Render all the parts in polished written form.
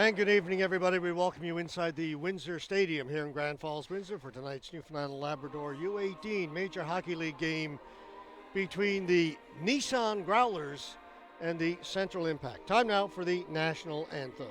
And good evening, everybody. We welcome you inside the Windsor Stadium here in Grand Falls, Windsor, for tonight's Newfoundland and Labrador U18 Major Hockey League game between the Nissan Growlers and the Central Impact. Time now for the national anthem.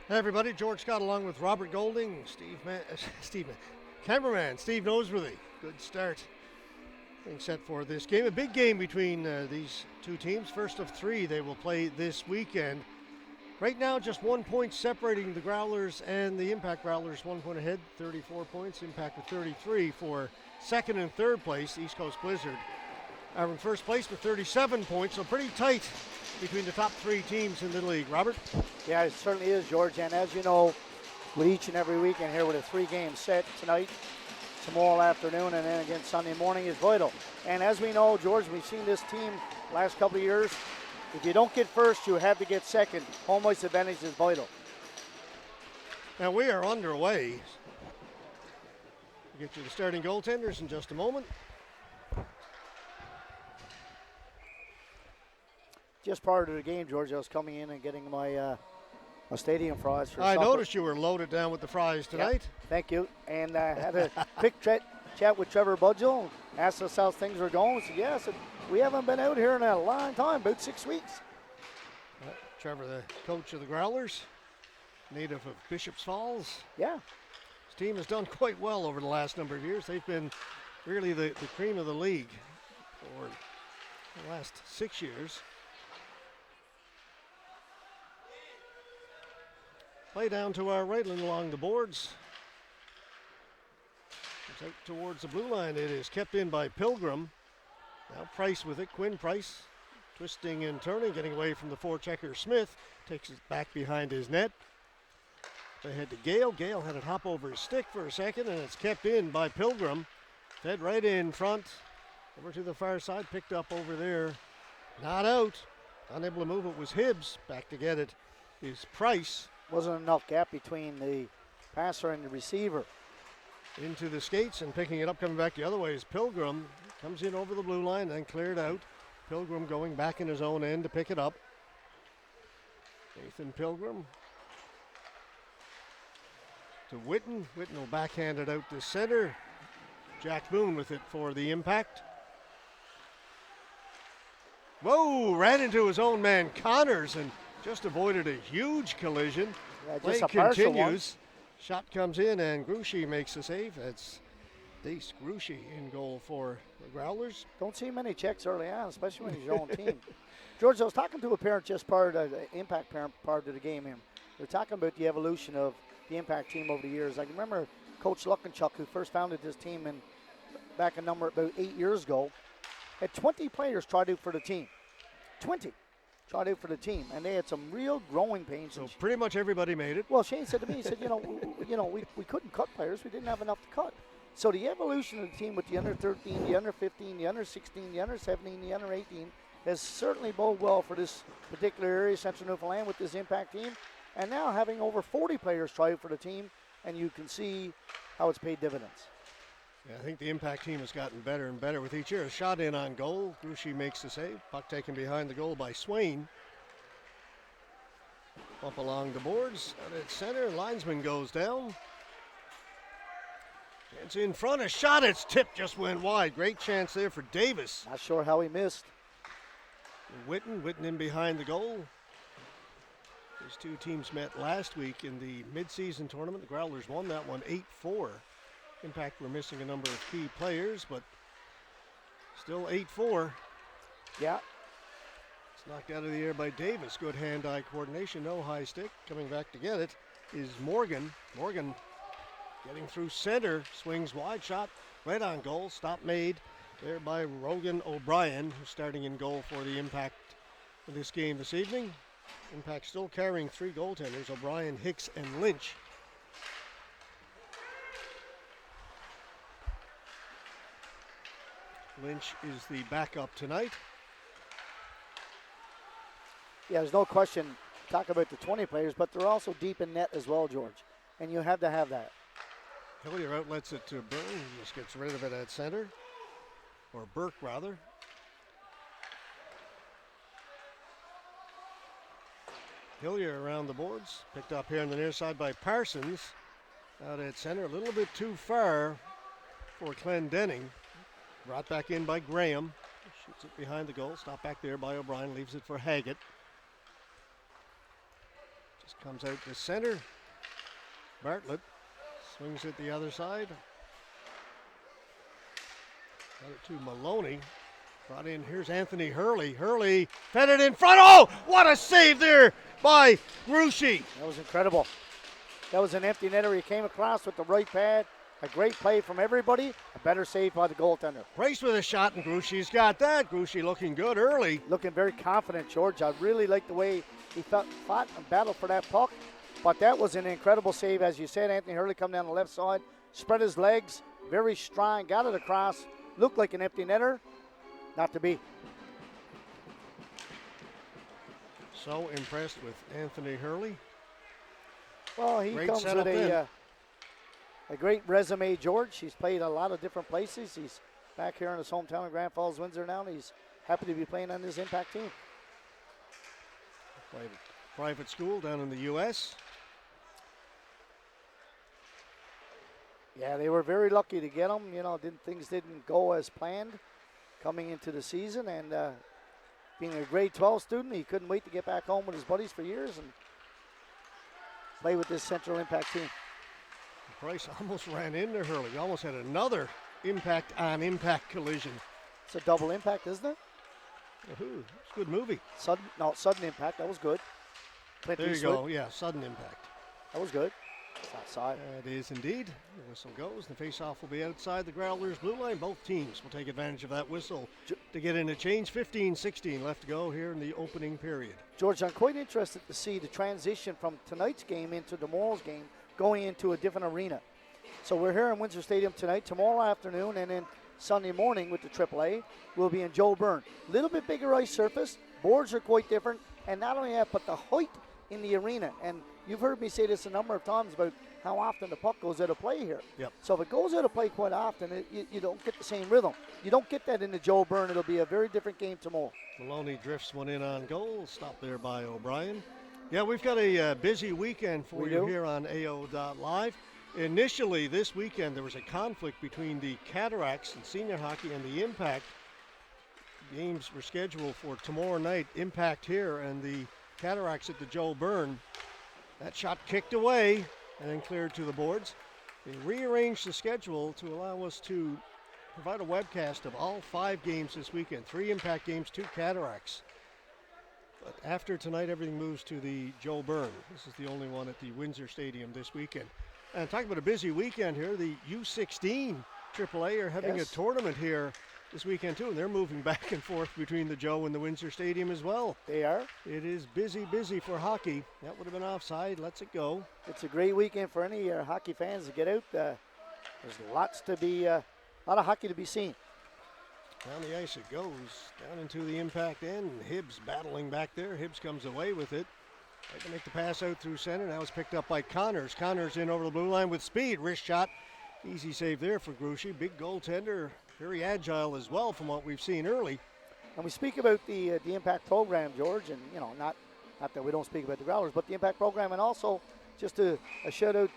Hey everybody, George Scott along with Robert Golding, cameraman Steve Noseworthy. Good start. Being set for this game. A big game between these two teams. First of three they will play this weekend. Right now just 1 point separating the Growlers and the Impact. Growlers 1 point ahead, 34 points. Impact with 33 for second and third place. East Coast Blizzard are in first place with 37 points, so pretty tight between the top three teams in the league. Robert? Yeah, it certainly is, George. And as you know, with each and every weekend here with a three-game set tonight, tomorrow afternoon, and then again Sunday morning is vital. And as we know, George, we've seen this team last couple of years. If you don't get first, you have to get second. Home ice advantage is vital. Now we are underway. We'll get you the starting goaltenders in just a moment. Just prior to the game, George, I was coming in and getting my stadium fries for I supper. noticed you were loaded down with the fries tonight. Yep, thank you. And I had a quick chat with Trevor Budgell, asked us how things were going. I said, yeah, I said, we haven't been out here in a long time, about 6 weeks. Trevor, the coach of the Growlers, native of Bishop's Falls. Yeah. His team has done quite well over the last number of years. They've been really the cream of the league for the last 6 years. Play down to our right along the boards. It's out towards the blue line. It is kept in by Pilgrim. Now Price with it. Quinn Price twisting and turning, getting away from the forechecker Smith. Takes it back behind his net. They head to Gale. Gale had it hop over his stick for a second, and it's kept in by Pilgrim. Fed right in front. Over to the far side. Picked up over there. Not out. Unable to move it was Hibbs. Back to get it is Price. Wasn't enough gap between the passer and the receiver. Into the skates and picking it up, coming back the other way is Pilgrim. Comes in over the blue line, then cleared out. Pilgrim going back in his own end to pick it up. Nathan Pilgrim to Witten. Witten will backhand it out to center. Jack Boone with it for the Impact. Whoa, ran into his own man Connors and just avoided a huge collision. Yeah, Play just a partial continues. Shot comes in and Gruchy makes the save. That's Dace Gruchy in goal for the Growlers. Don't see many checks early on, especially when it's your own team. George, I was talking to a parent just prior to the Impact parent prior to the game here. They're talking about the evolution of the Impact team over the years. I can remember Coach Luckenchuck, who first founded this team back about 8 years ago, had 20 players tried out for the team. 20. Tried out for the team, and they had some real growing pains. So pretty much everybody made it. Well, Shane said to me, he said, we couldn't cut players. We didn't have enough to cut. So the evolution of the team with the under 13, the under 15, the under 16, the under 17, the under 18 has certainly boded well for this particular area, Central Newfoundland, with this Impact team. And now having over 40 players try out for the team, and you can see how it's paid dividends. Yeah, I think the Impact team has gotten better and better with each year. A shot in on goal. Gruchy makes the save. Puck taken behind the goal by Swain. Up along the boards. Out at center. Linesman goes down. Chance in front. A shot. It's tipped. Just went wide. Great chance there for Davis. Not sure how he missed. Witten in behind the goal. These two teams met last week in the mid-season tournament. The Growlers won that one 8-4. Impact were missing a number of key players, but still 8-4. Yeah. It's knocked out of the air by Davis. Good hand-eye coordination, no high stick. Coming back to get it is Morgan. Morgan getting through center, swings wide, shot right on goal. Stop made there by Rogan O'Brien, who's starting in goal for the Impact for this game this evening. Impact still carrying three goaltenders, O'Brien, Hicks, and Lynch. Lynch is the backup tonight. Yeah, there's no question. Talk about the 20 players, but they're also deep in net as well, George. And you have to have that. Hillier outlets it to Byrne. He just gets rid of it at center. Or Burke, rather. Hillier around the boards. Picked up here on the near side by Parsons. Out at center. A little bit too far for Clendenning. Brought back in by Graham. Shoots it behind the goal. Stopped back there by O'Brien. Leaves it for Haggett. Just comes out to center. Bartlett swings it the other side. Got it to Maloney. Brought in, here's Anthony Hurley. Hurley fed it in front. Oh, what a save there by Gruchy. That was incredible. That was an empty netter. He came across with the right pad. A great play from everybody. A better save by the goaltender. Price with a shot, and Gruchy's got that. Gruchy looking good early. Looking very confident, George. I really like the way he fought and battled for that puck. But that was an incredible save. As you said, Anthony Hurley come down the left side, spread his legs, very strong, got it across. Looked like an empty netter. Not to be. So impressed with Anthony Hurley. Well, he Great comes setup with a great resume, George. He's played a lot of different places. He's back here in his hometown of Grand Falls, Windsor now. And he's happy to be playing on this Impact team. Played at private school down in the U.S. Yeah, they were very lucky to get him. You know, things didn't go as planned coming into the season. And being a grade 12 student, he couldn't wait to get back home with his buddies for years and play with this Central Impact team. Price almost ran into Hurley. He almost had another impact-on-impact collision. It's a double impact, isn't it? It's a good movie. Sudden impact. That was good. Clint There you Eastwood. go. Yeah, sudden impact. That was good. It's outside. That is indeed. The whistle goes. The face-off will be outside the Growlers' blue line. Both teams will take advantage of that whistle to get in a change. 15-16 left to go here in the opening period. George, I'm quite interested to see the transition from tonight's game into tomorrow's game, going into a different arena. So we're here in Windsor Stadium tonight, tomorrow afternoon, and then Sunday morning with the AAA, we'll be in Joe Byrne. A little bit bigger ice surface, boards are quite different, and not only that, but the height in the arena. And you've heard me say this a number of times about how often the puck goes out of play here. Yep. So if it goes out of play quite often, you don't get the same rhythm. You don't get that in the Joe Byrne. It'll be a very different game tomorrow. Maloney drifts one in on goal. Stopped there by O'Brien. Yeah, we've got a busy weekend for you here on AO.Live. Initially this weekend there was a conflict between the Cataracts and senior hockey and the Impact. Games were scheduled for tomorrow night. Impact here and the Cataracts at the Joe Byrne. That shot kicked away and then cleared to the boards. They rearranged the schedule to allow us to provide a webcast of all 5 games this weekend. 3 Impact games, 2 Cataracts. But after tonight, everything moves to the Joe Byrne. This is the only one at the Windsor Stadium this weekend. And talking about a busy weekend here, the U16 AAA are having a tournament here this weekend too, and they're moving back and forth between the Joe and the Windsor Stadium as well. They are. It is busy for hockey. That would have been offside. Lets it go. It's a great weekend for any hockey fans to get out. There's a lot of hockey to be seen. Down the ice it goes, down into the Impact end. Hibbs battling back there. Hibbs comes away with it. Tried to make the pass out through center. Now it's picked up by Connors. Connors in over the blue line with speed. Wrist shot. Easy save there for Gruchy. Big goaltender. Very agile as well from what we've seen early. And we speak about the Impact program, George, and not that we don't speak about the Growlers, but the Impact program, and also just a shout out,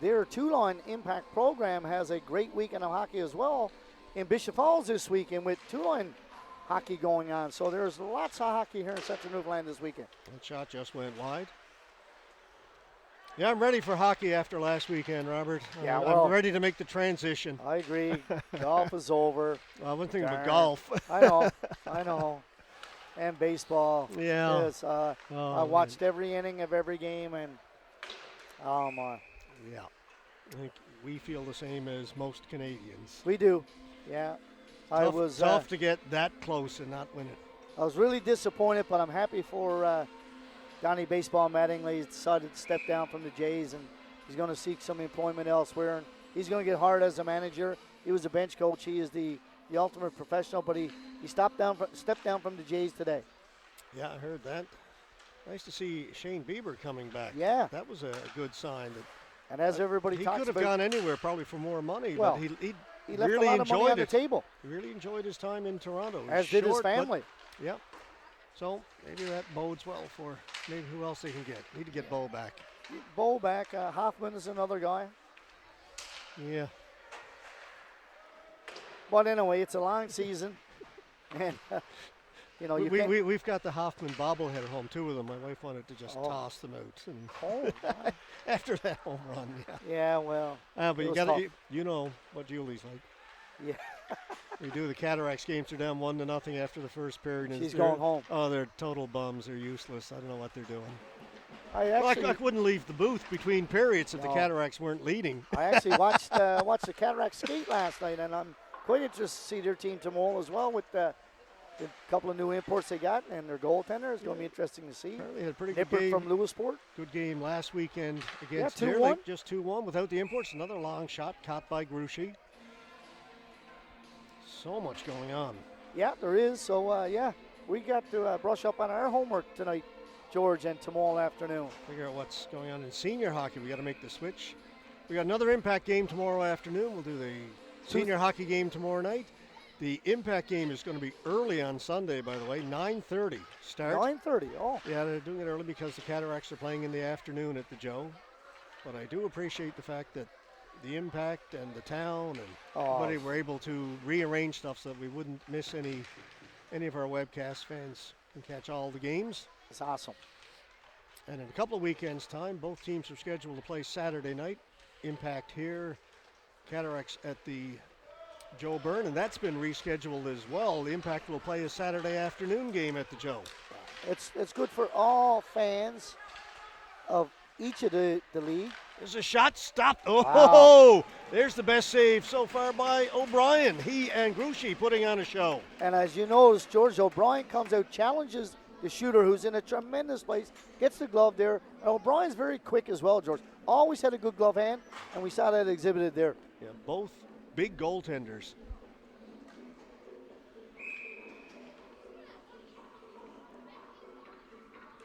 their two-line Impact program has a great weekend of hockey as well in Bishop Falls this weekend with two-line hockey going on. So there's lots of hockey here in Central Newfoundland this weekend. That shot just went wide. Yeah, I'm ready for hockey after last weekend, Robert. Yeah, I'm ready to make the transition. I agree. Golf is over. Well, one thing about Darn. golf. I know. And baseball. Yeah. Yes, Oh, I watched every inning of every game, and oh my. Yeah. I think we feel the same as most Canadians. We do. Yeah. Tough to get that close and not win it. I was really disappointed, but I'm happy for Donnie Baseball Mattingly. He's decided to step down from the Jays, and he's going to seek some employment elsewhere. And he's going to get hired as a manager. He was a bench coach. He is the ultimate professional, but he stepped down from the Jays today. Yeah, I heard that. Nice to see Shane Bieber coming back. Yeah. That was a good sign. And as everybody he talks could have about, gone anywhere probably for more money, well, but he left really a lot of money enjoyed on the it. table. He really enjoyed his time in Toronto. It was As did his short, but- family. Yep. So maybe that bodes well for maybe who else they can get. Need to get Bo back. Bo back. Hoffman is another guy. Yeah. But anyway, it's a long season. And, We've got the Hoffman bobblehead at home, 2 of them. My wife wanted to just toss them out. And my. after that home run, yeah. Yeah, well. But it you was got tough. you know what Julie's like. Yeah. We do the Cataracts games. They're down 1-0 after the first period. And She's they're- going home. Oh, they're total bums. They're useless. I don't know what they're doing. I I wouldn't leave the booth between periods if the No. Cataracts weren't leading. I actually watched the Cataracts skate last night, and I'm quite interested to see their team tomorrow as well with the couple of new imports they got and their goaltender. It's going to be interesting to see. They had a pretty good Nippert game. from Lewisport. Good game last weekend against 2-1. Deer Lake, just 2-1 without the imports. Another long shot caught by Grushi. So much going on. Yeah, there is. So, we got to brush up on our homework tonight, George, and tomorrow afternoon. Figure out what's going on in senior hockey. We got to make the switch. We got another Impact game tomorrow afternoon. We'll do the senior hockey game tomorrow night. The Impact game is going to be early on Sunday, by the way, 9:30 start. 9:30. Oh, Yeah, they're doing it early because the Cataracts are playing in the afternoon at the Joe. But I do appreciate the fact that the Impact and the town and everybody were able to rearrange stuff so that we wouldn't miss any of our webcast fans can catch all the games. it's awesome. And in a couple of weekends' time, both teams are scheduled to play Saturday night. Impact here, Cataracts at the Joe Byrne, and that's been rescheduled as well. The Impact will play a Saturday afternoon game at the Joe. It's good for all fans of each of the league. There's a shot stopped. Oh, Wow. There's the best save so far by O'Brien. He and Grushi putting on a show. And as you notice, George O'Brien comes out, challenges the shooter who's in a tremendous place, gets the glove there. And O'Brien's very quick as well, George. Always had a good glove hand, and we saw that exhibited there. Yeah, both big goaltenders.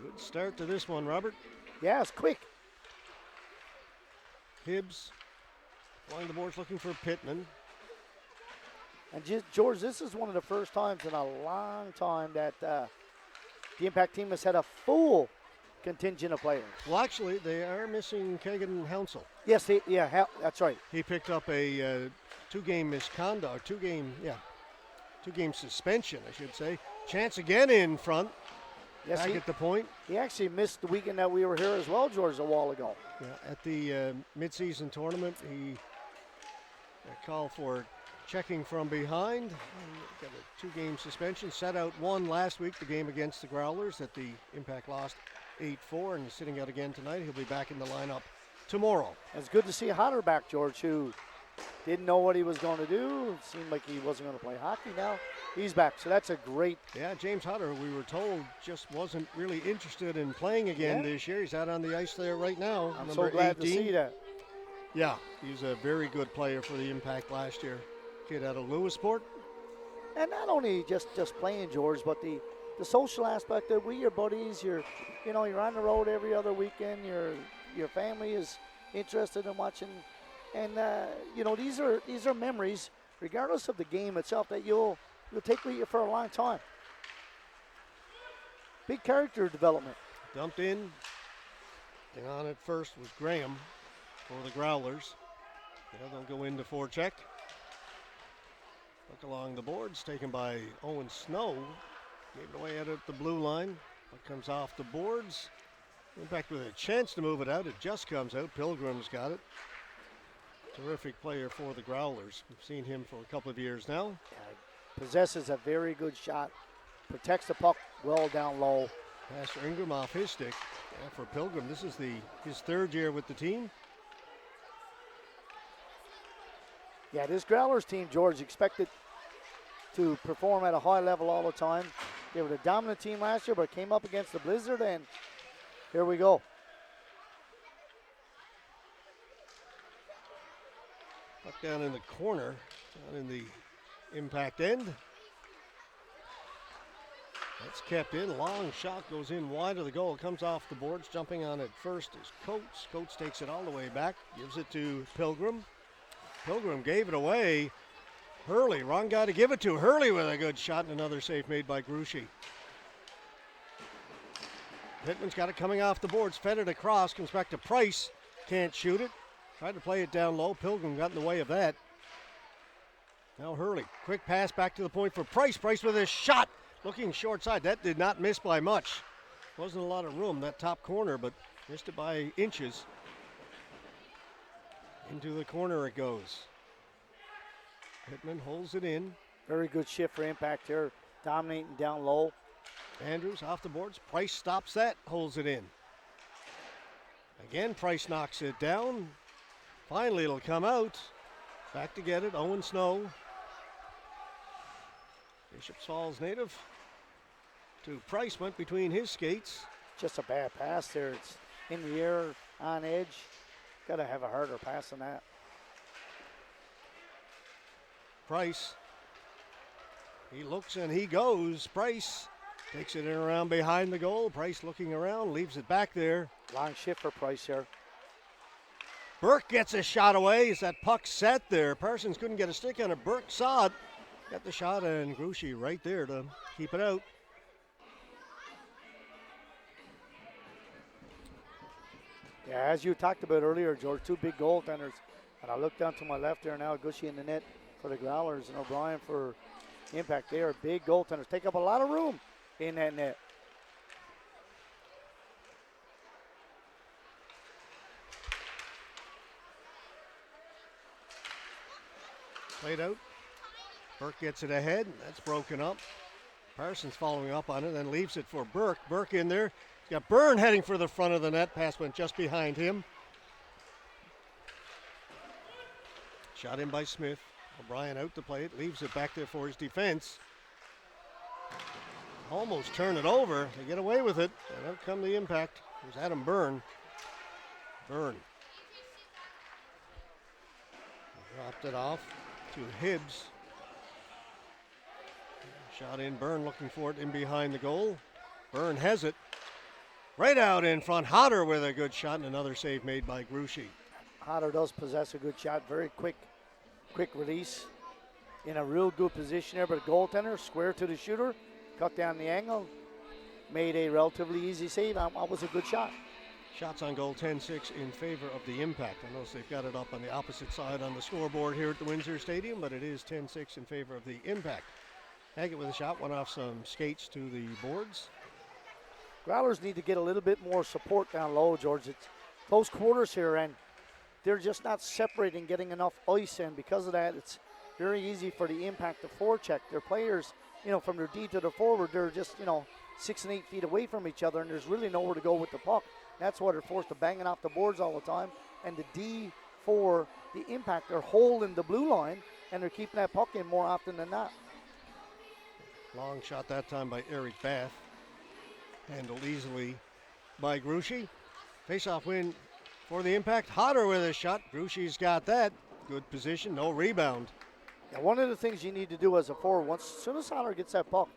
Good start to this one, Robert. Yeah, it's quick. Hibbs along the boards looking for Pittman. And George, this is one of the first times in a long time that the Impact team has had a full contingent of players. Well, actually, they are missing Kagan Hounsel. Yes, that's right. He picked up a two-game misconduct, two-game suspension, I should say. Chance again in front. Yes, Back at the point. he actually missed the weekend that we were here as well, George, a while ago. Yeah, at the midseason tournament, he called for checking from behind. Got a two-game suspension. Set out one last week, the game against the Growlers that the Impact lost 8-4, and he's sitting out again tonight. He'll be back in the lineup tomorrow. It's good to see Hodder back, George, who didn't know what he was going to do. It seemed like he wasn't going to play hockey. Now he's back, so that's a great. Yeah, James Hutter, we were told, just wasn't really interested in playing again this year. He's out on the ice there right now. I'm number so glad 18. to see that. Yeah, he's a very good player for the Impact last year. Kid out of Lewisport. And not only just playing, George, but the social aspect of we your buddies. You're on the road every other weekend. Your family is interested in watching, and these are memories, regardless of the game itself, that you'll take with you for a long time. Big character development. Dumped in. And on at first was Graham for the Growlers. Yeah, they'll go into forecheck. Look along the boards, taken by Owen Snow. Gave it away out at the blue line. What comes off the boards? Impact with a chance to move it out. It just comes out. Pilgrim's got it. Terrific player for the Growlers. We've seen him for a couple of years now. Possesses a very good shot. Protects the puck well down low. Pass for Ingram off his stick. Yeah, for Pilgrim, this is his third year with the team. Yeah, this Growlers team, George, expected to perform at a high level all the time. They were the dominant team last year, but came up against the Blizzard, and here we go. Puck down in the corner, down in the Impact end. That's kept in. Long shot goes in wide of the goal. Comes off the boards. Jumping on it first is Coates. Coates takes it all the way back. Gives it to Pilgrim. Pilgrim gave it away. Hurley, wrong guy to give it to. Hurley with a good shot and another save made by Gruchy. Pittman's got it coming off the boards. Fed it across. Comes back to Price. Can't shoot it. Tried to play it down low. Pilgrim got in the way of that. Now Hurley. Quick pass back to the point for Price. Price with his shot. Looking short side. That did not miss by much. Wasn't a lot of room, that top corner, but missed it by inches. Into the corner it goes. Pittman holds it in. Very good shift for Impact here. Dominating down low. Andrews off the boards. Price stops that. Holds it in. Again, Price knocks it down. Finally, it'll come out. Back to get it. Owen Snow. Bishop's Falls native. To Price, went between his skates. Just a bad pass there. It's in the air, on edge. Got to have a harder pass than that. Price. He looks and he goes. Price takes it in around behind the goal. Price looking around, leaves it back there. Long shift for Price here. Burke gets a shot away. Is that puck set there? Parsons couldn't get a stick on it. Burke saw it. Got the shot, and Gruchy right there to keep it out. Yeah, as you talked about earlier, George, two big goaltenders. And I look down to my left there now, Gushy in the net for the Growlers and O'Brien for Impact. They are big goaltenders. Take up a lot of room in that net. Played out. Burke gets it ahead. That's broken up. Parsons following up on it, then leaves it for Burke. Burke in there. He's got Byrne heading for the front of the net. Pass went just behind him. Shot in by Smith. O'Brien out to play it. Leaves it back there for his defense. Almost turn it over. They get away with it. And out come the Impact. There's Adam Byrne. Byrne. Dropped it off to Hibbs. Shot in. Byrne looking for it in behind the goal. Byrne has it. Right out in front. Hodder with a good shot and another save made by Gruchy. Hodder does possess a good shot. Very quick release. In a real good position there, but the goaltender square to the shooter. Cut down the angle. Made a relatively easy save. That was a good shot. Shots on goal 10-6 in favor of the Impact. I notice they've got it up on the opposite side on the scoreboard here at the Windsor Stadium, but it is 10-6 in favor of the Impact. Hackett with a shot, went off some skates to the boards. Growlers need to get a little bit more support down low, George. It's close quarters here, and they're just not separating, getting enough ice in. Because of that, it's very easy for the Impact to forecheck. Their players, from their D to the forward, they're just, 6 and 8 feet away from each other, and there's really nowhere to go with the puck. That's why they're forced to bang it off the boards all the time. And the D for the Impact, they're holding the blue line, and they're keeping that puck in more often than not. Long shot that time by Eric Bath. Handled easily by Gruchy. Face-off win for the Impact. Hodder with a shot. Gruchy's got that. Good position, no rebound. Now, one of the things you need to do as a forward, as soon as Hodder gets that puck,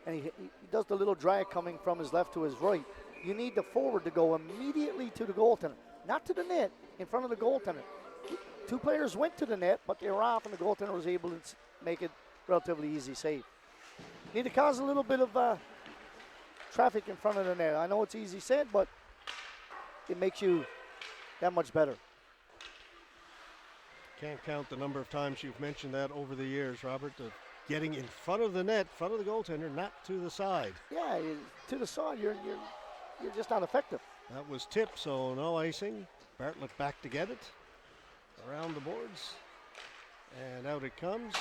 and he does the little drag coming from his left to his right, you need the forward to go immediately to the goaltender, not to the net, in front of the goaltender. Two players went to the net, but they were off, and the goaltender was able to make it relatively easy save. Need to cause a little bit of traffic in front of the net. I know it's easy said, but it makes you that much better. Can't count the number of times you've mentioned that over the years, Robert. Getting in front of the net, front of the goaltender, not to the side. Yeah, to the side, you're just not effective. That was tipped, so no icing. Bartlett back to get it. Around the boards. And out it comes.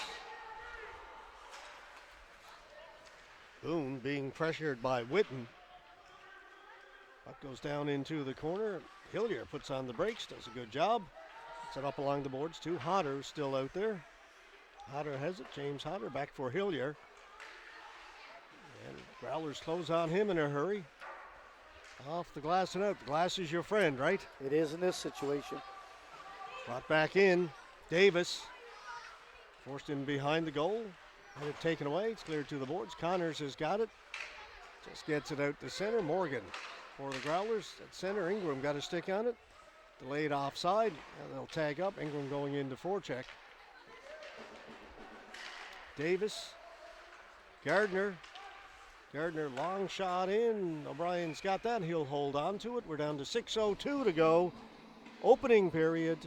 Boone being pressured by Witten. Puck goes down into the corner. Hillier puts on the brakes, does a good job. Set up along the boards too. Hodder still out there. Hodder has it. James Hodder back for Hillier. And Growlers close on him in a hurry. Off the glass and out. The glass is your friend, right? It is in this situation. Brought back in. Davis. Forced in behind the goal. Had it taken away. It's cleared to the boards. Connors has got it. Just gets it out to center. Morgan for the Growlers. At center, Ingram got a stick on it. Delayed offside. And they'll tag up. Ingram going into forecheck. Davis. Gardner. Gardner, long shot in. O'Brien's got that. He'll hold on to it. We're down to 6:02 to go. Opening period.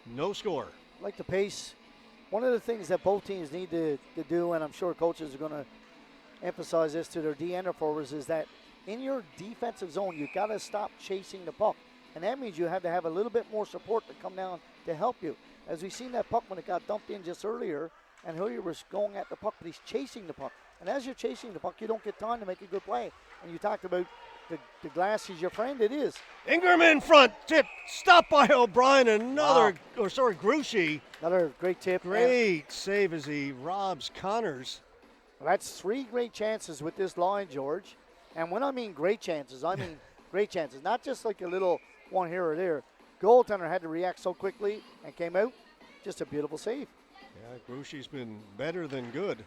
No score. Like the pace. One of the things that both teams need to do, and I'm sure coaches are going to emphasize this to their D and their forwards, is that in your defensive zone, you got to stop chasing the puck. And that means you have to have a little bit more support to come down to help you. As we've seen that puck when it got dumped in just earlier, and Hillier was going at the puck, but he's chasing the puck. And as you're chasing the puck, you don't get time to make a good play. And you talked about the glass is your friend. It is. Ingram in front. Tip. Stopped by O'Brien. Gruchy. Another great tip. Great save as he robs Connors. Well, that's 3 great chances with this line, George. And when I mean great chances, I mean great chances. Not just like a little one here or there. Goaltender had to react so quickly and came out. Just a beautiful save. Yeah, Gruchy's been better than good.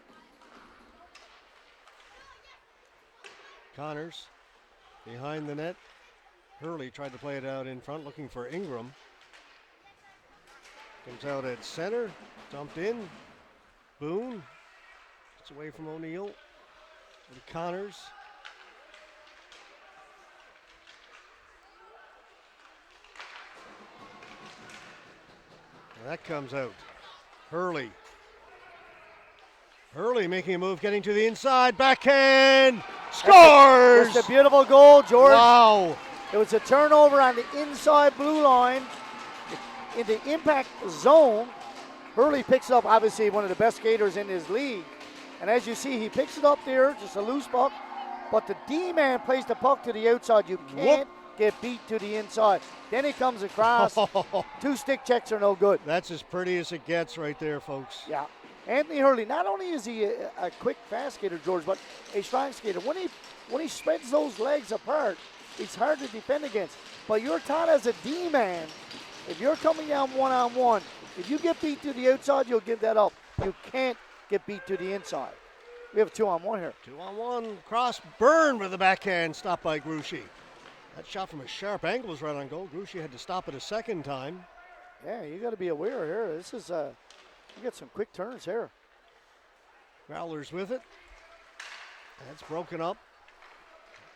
Connors behind the net. Hurley tried to play it out in front, looking for Ingram. Comes out at center, dumped in. Boone gets away from O'Neill. To Connors. And that comes out. Hurley. Hurley making a move, getting to the inside, backhand, scores! Just a beautiful goal, George. Wow. It was a turnover on the inside blue line in the impact zone. Hurley picks up, obviously one of the best skaters in his league. And as you see, he picks it up there, just a loose puck. But the D-man plays the puck to the outside. You can't get beat to the inside. Then he comes across. 2 stick checks are no good. That's as pretty as it gets right there, folks. Yeah. Anthony Hurley, not only is he a quick, fast skater, George, but a strong skater. When he spreads those legs apart, it's hard to defend against. But you're taught as a D-man, if you're coming down one-on-one, if you get beat to the outside, you'll give that up. You can't get beat to the inside. We have a 2-on-1 here. 2-on-1, cross, burn with the backhand, stopped by Gruchy. That shot from a sharp angle was right on goal. Gruchy had to stop it a second time. Yeah, you got to be aware here. This is you get some quick turns here. Growlers with it. That's broken up.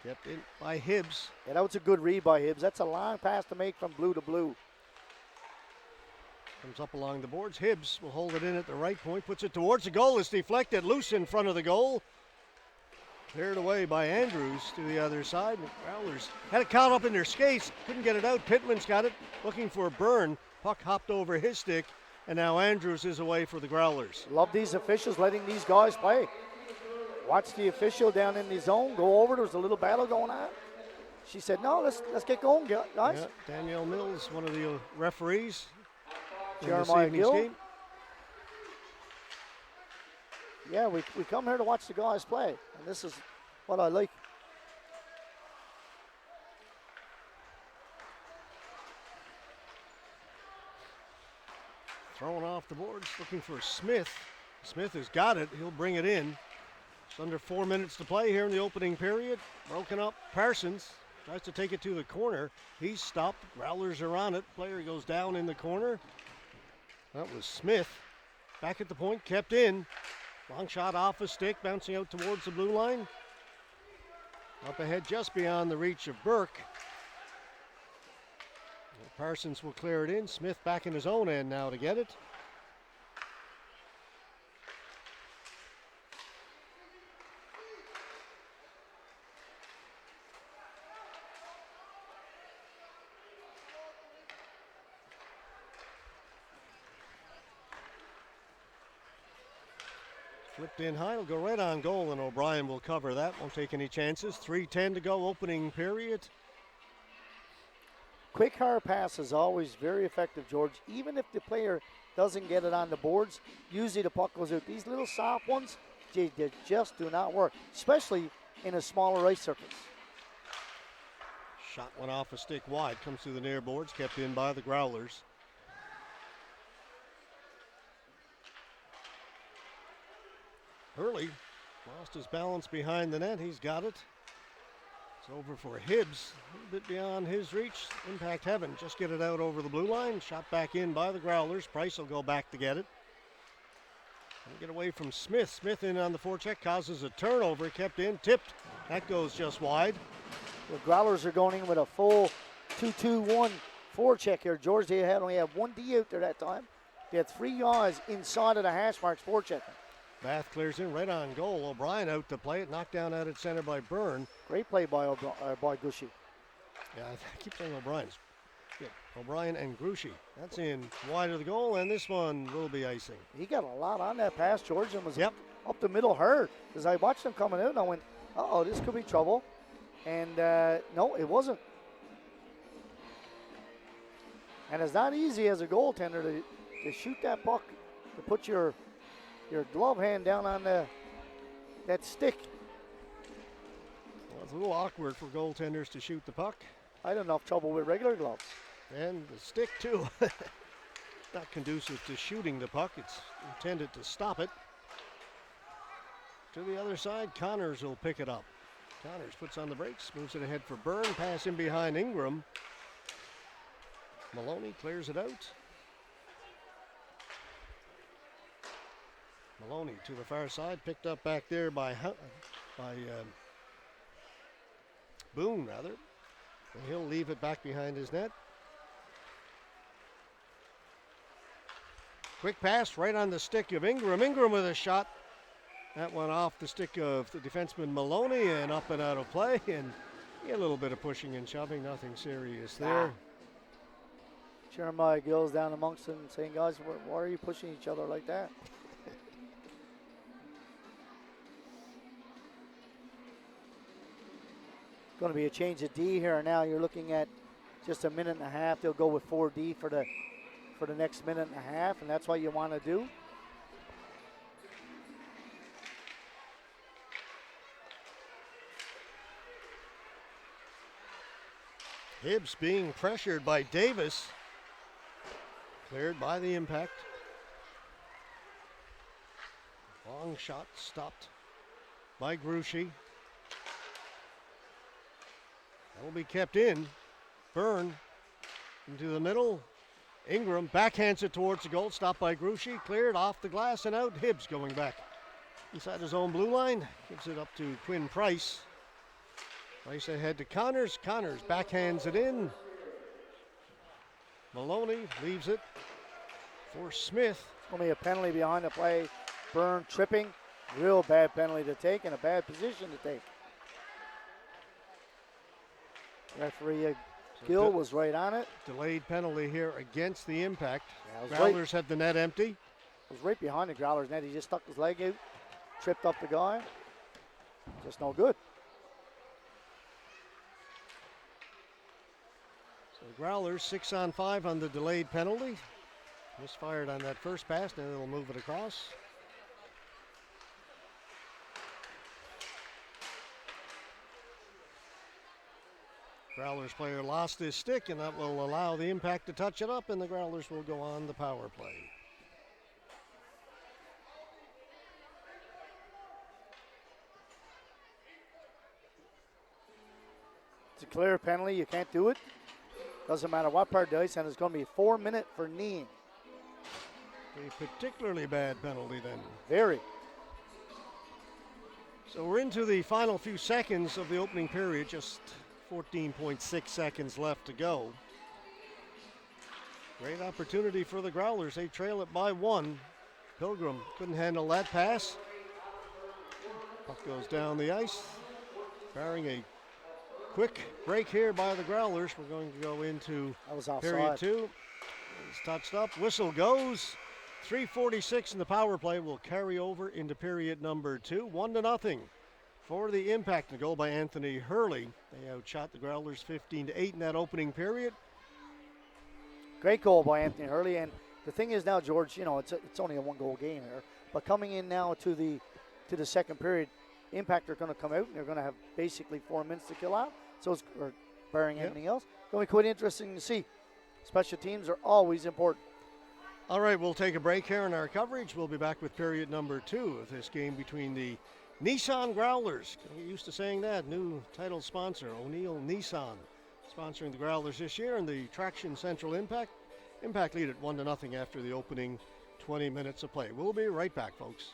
Kept in by Hibbs. Yeah, that was a good read by Hibbs. That's a long pass to make from blue to blue. Comes up along the boards. Hibbs will hold it in at the right point. Puts it towards the goal. It's deflected loose in front of the goal. Cleared away by Andrews to the other side. The Growlers had it caught up in their skates. Couldn't get it out. Pittman's got it. Looking for a burn. Puck hopped over his stick. And now Andrews is away for the Growlers. Love these officials letting these guys play. Watch the official down in the zone go over. There was a little battle going on. She said, no, let's get going, guys. Yeah, Danielle Mills, one of the referees in this Jeremiah evening's Gill. game. Yeah, we come here to watch the guys play, and this is what I like. Thrown off the boards, looking for Smith. Smith has got it. He'll bring it in. It's under 4 minutes to play here in the opening period. Broken up. Parsons tries to take it to the corner. He's stopped. Growlers are on it. Player goes down in the corner. That was Smith. Back at the point, kept in. Long shot off a stick, bouncing out towards the blue line. Up ahead, just beyond the reach of Burke. Parsons will clear it in. Smith back in his own end now to get it. Flipped in high, it'll go right on goal, and O'Brien will cover that. Won't take any chances. 3:10 to go, opening period. Quick hard pass is always very effective, George. Even if the player doesn't get it on the boards, usually the puck goes out. These little soft ones, they just do not work, especially in a smaller ice surface. Shot went off a stick wide, comes through the near boards, kept in by the Growlers. Hurley lost his balance behind the net. He's got it. It's over for Hibbs. A little bit beyond his reach. Impact heaven. Just get it out over the blue line. Shot back in by the Growlers. Price will go back to get it. And get away from Smith. Smith in on the forecheck. Causes a turnover. Kept in. Tipped. That goes just wide. The Growlers are going in with a full 2-2-1 forecheck here. George, they only had one D out there that time. They had 3 guys inside of the hash marks forechecking. Bath clears in right on goal. O'Brien out to play it. Knocked down out at center by Byrne. Great play by Gushy. Yeah, I keep saying O'Brien's. Yeah, O'Brien and Gruchy. That's in wide of the goal, and this one will be icing. He got a lot on that pass, George, and was Yep. up the middle hard. Because I watched him coming out, and I went, uh-oh, this could be trouble. And no, it wasn't. And it's not easy as a goaltender to shoot that puck, to put your glove hand down on that stick. Well, it's a little awkward for goaltenders to shoot the puck. I had enough trouble with regular gloves. And the stick, too. Not conducive to shooting the puck. It's intended to stop it. To the other side, Connors will pick it up. Connors puts on the brakes, moves it ahead for Byrne. Pass in behind Ingram. Maloney clears it out. Maloney to the far side, picked up back there by Boone, rather. And he'll leave it back behind his net. Quick pass right on the stick of Ingram. Ingram with a shot. That went off the stick of the defenseman Maloney and up and out of play. And a little bit of pushing and shoving, nothing serious there. Jeremiah Gill's down amongst them saying, guys, why are you pushing each other like that? Going to be a change of D here now. You're looking at just a minute and a half. They'll go with 4D for the next minute and a half, and that's what you want to do. Hibbs being pressured by Davis. Cleared by the Impact. Long shot stopped by Gruchy. That will be kept in. Byrne into the middle. Ingram backhands it towards the goal. Stopped by Gruchy. Cleared off the glass and out. Hibbs going back inside his own blue line. Gives it up to Quinn Price. Price ahead to Connors. Connors backhands it in. Maloney leaves it for Smith. It's going to be a penalty behind the play. Byrne tripping. Real bad penalty to take and a bad position to take. Referee Gill was right on it. Delayed penalty here against the Impact. Yeah, Growlers had the net empty. It was right behind the Growlers net. He just stuck his leg out, tripped up the guy. Just no good. So the Growlers 6-on-5 on the delayed penalty. Misfired on that first pass. Now they'll move it across. Growlers player lost his stick, and that will allow the Impact to touch it up, and the Growlers will go on the power play. It's a clear penalty. You can't do it. Doesn't matter what part of the ice, and it's going to be 4 minutes for kneeing. A particularly bad penalty then. Very. So we're into the final few seconds of the opening period, just 14.6 seconds left to go. Great opportunity for the Growlers. They trail it by 1. Pilgrim couldn't handle that pass. Puck goes down the ice. Barring a quick break here by the Growlers. We're going to go into That was offside. period 2. It's touched up. Whistle goes. 3:46 in the power play will carry over into period number 2. 1-0 for the Impact. A goal by Anthony Hurley. They outshot the Growlers 15-8 in that opening period. Great goal by Anthony Hurley. And the thing is now, George, it's only a one-goal game here. But coming in now to the second period, Impact are going to come out and they're going to have basically 4 minutes to kill out. So it's barring anything else. Going to be quite interesting to see. Special teams are always important. All right, we'll take a break here in our coverage. We'll be back with period number 2 of this game between the Nissan Growlers. Get used to saying that. New title sponsor, O'Neill Nissan, sponsoring the Growlers this year, and the Traction Central Impact. Impact lead at 1-0 after the opening 20 minutes of play. We'll be right back, folks.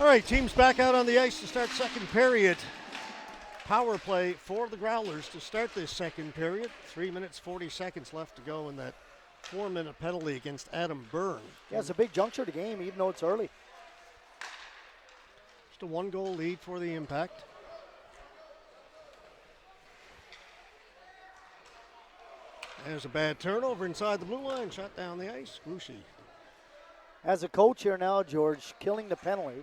All right, teams back out on the ice to start second period. Power play for the Growlers to start this second period. 3 minutes, 40 seconds left to go in that 4-minute penalty against Adam Byrne. Yeah, it's a big juncture of the game, even though it's early. Just a 1-goal lead for the Impact. There's a bad turnover inside the blue line, shot down the ice. Grushi. As a coach here now, George, killing the penalty,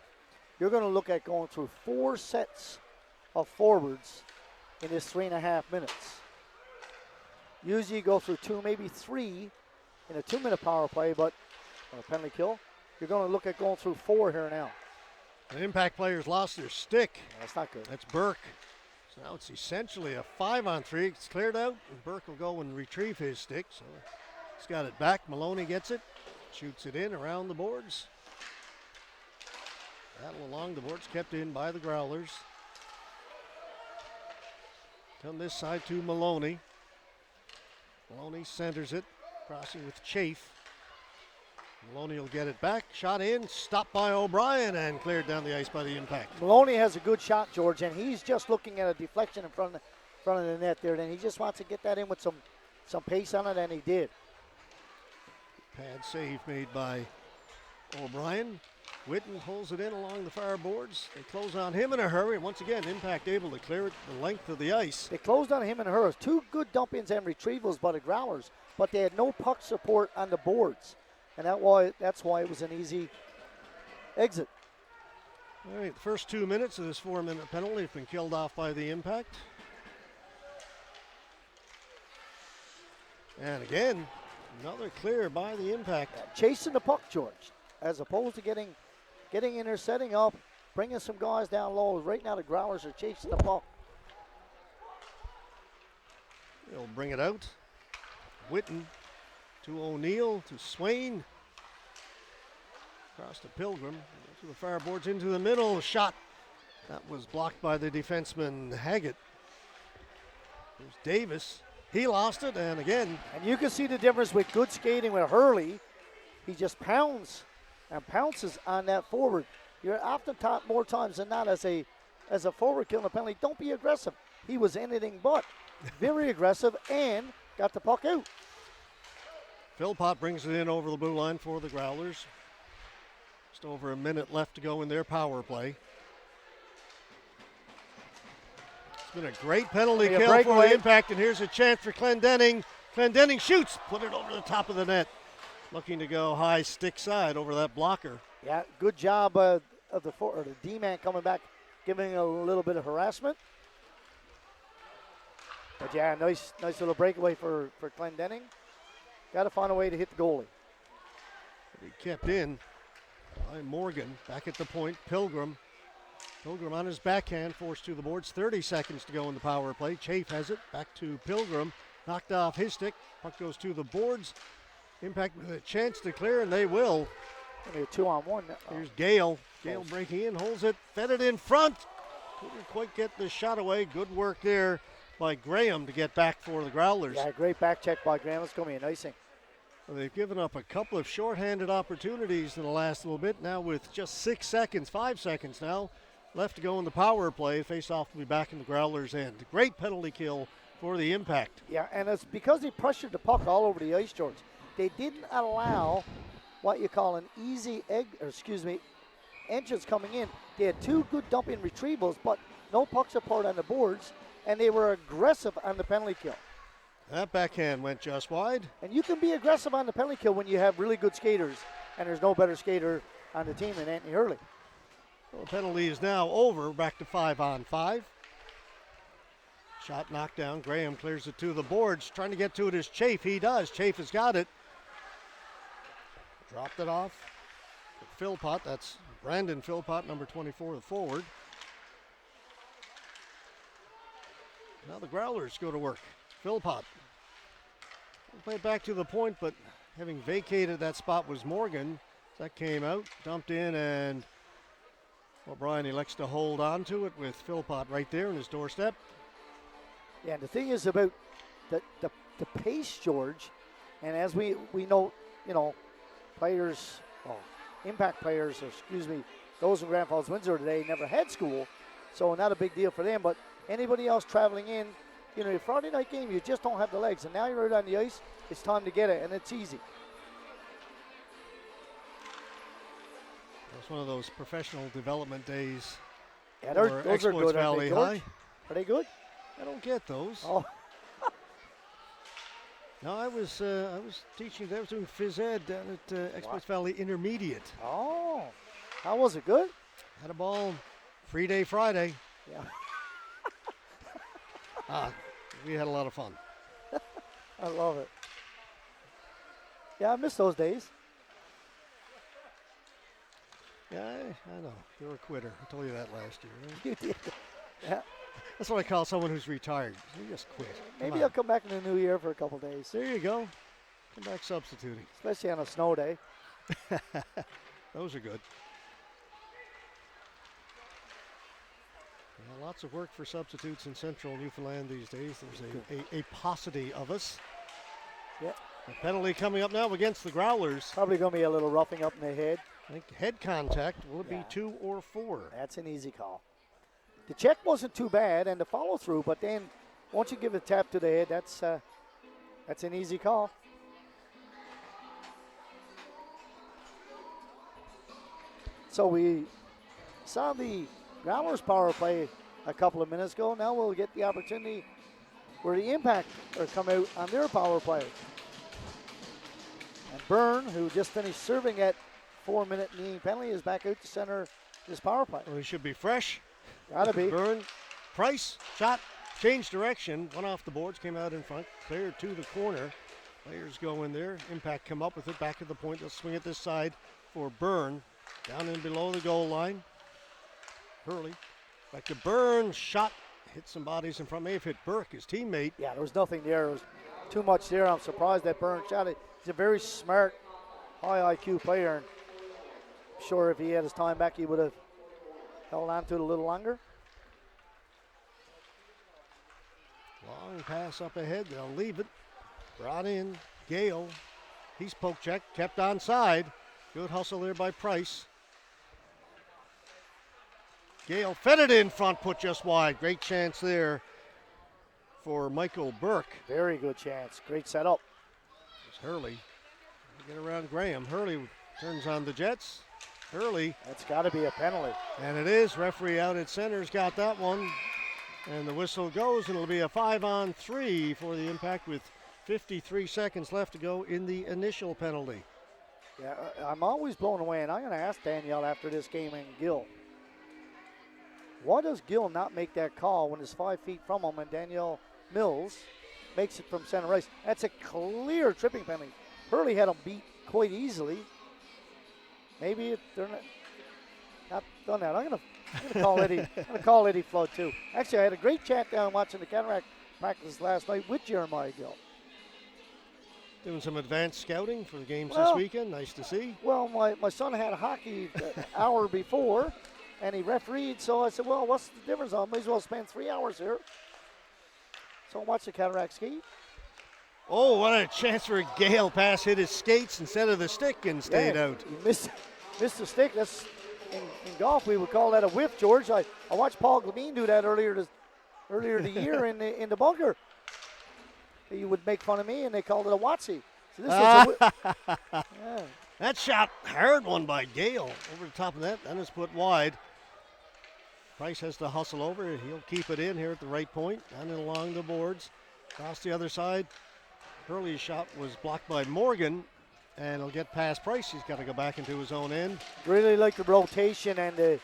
you're going to look at going through 4 sets of forwards in this 3.5 minutes. Usually you go through 2, maybe 3 in a 2-minute power play, but a penalty kill. You're going to look at going through 4 here now. The Impact players lost their stick. That's not good. That's Burke. So now it's essentially a 5-on-3. It's cleared out, and Burke will go and retrieve his stick. So he's got it back. Maloney gets it, shoots it in around the boards. Battle along the boards kept in by the Growlers. Come this side to Maloney. Maloney centers it, crossing with Chafe. Maloney will get it back, shot in, stopped by O'Brien, and cleared down the ice by the Impact. Maloney has a good shot, George, and he's just looking at a deflection in front of the net there, and he just wants to get that in with some pace on it, and he did. Pad save made by O'Brien. Witten pulls it in along the far boards. They close on him in a hurry, and once again, Impact able to clear it the length of the ice. They closed on him and her. 2 good dump-ins and retrievals by the Growlers, but they had no puck support on the boards, and that's why it was an easy exit. All right, the first 2 minutes of this 4-minute penalty have been killed off by the Impact. And again, another clear by the Impact. Chasing the puck, George, as opposed to getting in there, setting up, bringing some guys down low. Right now the Growlers are chasing the puck. They'll bring it out. Witten to O'Neill, to Swain. Across to Pilgrim, to the far boards, into the middle, shot. That was blocked by the defenseman Haggett. There's Davis. He lost it, and again. And you can see the difference with good skating with Hurley. He just pounds and pounces on that forward. You're often taught more times than not as a forward killing a penalty, don't be aggressive. He was anything but very aggressive and got the puck out. Philpott brings it in over the blue line for the Growlers. Just over a minute left to go in their power play. It's been a great penalty kill for the Impact, and here's a chance for Clendenning. Clendenning shoots, put it over the top of the net. Looking to go high stick side over that blocker. Yeah, good job of the D-man coming back, giving a little bit of harassment. But yeah, nice little breakaway for Clendenning. Got to find a way to hit the goalie. He kept in by Morgan. Back at the point, Pilgrim. Pilgrim on his backhand, forced to the boards. 30 seconds to go in the power play. Chafe has it. Back to Pilgrim. Knocked off his stick. Puck goes to the boards. Impact with a chance to clear, and they will. Maybe a 2-on-1. Here's Gale. Gale breaking in, holds it, fed it in front. Couldn't quite get the shot away. Good work there by Graham to get back for the Growlers. Yeah, great back check by Graham. It's going to be an icing. Well, they've given up a couple of shorthanded opportunities in the last little bit. Now with just 5 seconds now left to go in the power play. Face-off will be back in the Growlers' end. Great penalty kill for the Impact. Yeah, and it's because they pressured the puck all over the ice, George. They didn't allow what you call an easy entrance coming in. They had 2 good dumping retrievals, but no puck support on the boards, and they were aggressive on the penalty kill. That backhand went just wide. And you can be aggressive on the penalty kill when you have really good skaters, and there's no better skater on the team than Anthony Hurley. Well, the penalty is now over, back to 5-on-5. Shot knocked down. Graham clears it to the boards. Trying to get to it is Chafe. He does. Chafe has got it. Dropped it off. Philpott. That's Brandon Philpott, number 24, the forward. Now the Growlers go to work. Philpott. Play it back to the point, but having vacated that spot was Morgan. That came out, dumped in, and O'Brien elects to hold on to it with Philpott right there in his doorstep. Yeah, and the thing is about the pace, George, and as we know, players, Impact players, those in Grand Falls, Windsor today never had school, so not a big deal for them. But anybody else traveling in, you know, your Friday night game, you just don't have the legs, and now you're out on the ice. It's time to get it, and it's easy. It's one of those professional development days. Yeah, for those Exploits are good. Valley Aren't they, High. George? Are they good? I don't get those. Oh, No, I was teaching. I was doing phys ed down at Exploits Valley Intermediate. oh, how was it? Good. Had a ball. Free day Friday. Yeah, We had a lot of fun. I love it. Yeah, I miss those days. Yeah, I know. You're a quitter. I told you that last year. Right? You did. Yeah. That's what I call someone who's retired. You just quit. Maybe I'll come back in the new year for a couple days, There you go. Come back substituting. especially on a snow day. Those are good. Yeah, lots of work for substitutes in central Newfoundland these days. There's a paucity of us. Yeah. A penalty coming up now against the Growlers. Probably going to be a little roughing up in the head. I think head contact. Will it Yeah. be 2 or 4? That's an easy call. The check wasn't too bad, and the follow through, but then once you give a tap to the head, that's an easy call. So we saw the Growlers power play a couple of minutes ago. Now we'll get the opportunity where the Impact are come out on their power play. And Byrne, who just finished serving that 4-minute knee penalty, is back out to center this power play. Well, he should be fresh. Gotta be. Burn, Price, shot, changed direction, went off the boards, came out in front, cleared to the corner. Players go in there. Impact come up with it, back at the point. They'll swing it this side for Byrne. Down in below the goal line. Hurley. Back to Byrne, shot, hit some bodies in front. May have hit Burke, his teammate. Yeah, there was nothing there. There was too much there. I'm surprised that Byrne shot it. He's a very smart, high IQ player. And I'm sure if he had his time back, he would have held on to it a little longer. Long pass up ahead. They'll leave it. Brought in. Gale. He's poke checked. Kept onside. Good hustle there by Price. Gale fed it in front. Put just wide. Great chance there for Michael Burke. Very good chance. Great setup. It's Hurley. Get around Graham. Hurley turns on the Jets. Hurley. That's got to be a penalty. And it is. Referee out at center's got that one. And the whistle goes, and it'll be a 5-on-3 for the Impact with 53 seconds left to go in the initial penalty. Yeah, I'm always blown away, and I'm going to ask Danielle after this game and Gill. Why does Gill not make that call when it's 5 feet from him and Danielle Mills makes it from center ice? That's a clear tripping penalty. Hurley had him beat quite easily. Maybe they're not done that. I'm going to call Eddie. I'm going to call Eddie Flood too. Actually, I had a great chat down watching the Cataract practice last night with Jeremiah Gill. Doing some advanced scouting for the games Well, this weekend. Nice to see. Well, my son had hockey an hour before, and he refereed. So I said, well, what's the difference? I may as well spend 3 hours here. So I watched the Cataract ski. Oh, what a chance for Gale. Pass hit his skates instead of the stick and stayed out. He missed the stick. That's in golf we would call that a whiff, George. I watched Paul Glavine do that earlier the year in the bunker. He would make fun of me, and they called it a Watsy. So this was a whiff. Yeah. That shot, hard one by Gale. Over the top of that, then it's put wide. Price has to hustle over. He'll keep it in here at the right point. Down and along the boards. Across the other side. Hurley's shot was blocked by Morgan, and he'll get past Price. He's got to go back into his own end. Really like the rotation and the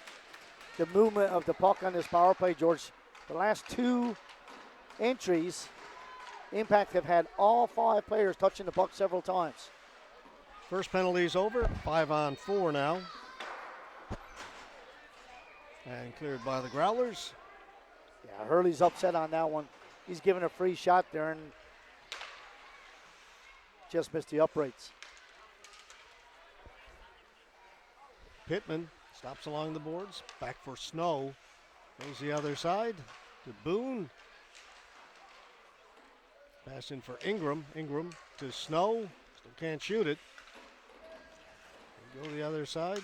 movement of the puck on this power play, George. The last 2 entries, Impact have had all 5 players touching the puck several times. First penalty's over. 5-on-4 now. And cleared by the Growlers. Yeah, Hurley's upset on that one. He's given a free shot there and just missed the uprights. Pittman stops along the boards. Back for Snow. Goes the other side to Boone. Pass in for Ingram. Ingram to Snow. Still can't shoot it. Go the other side.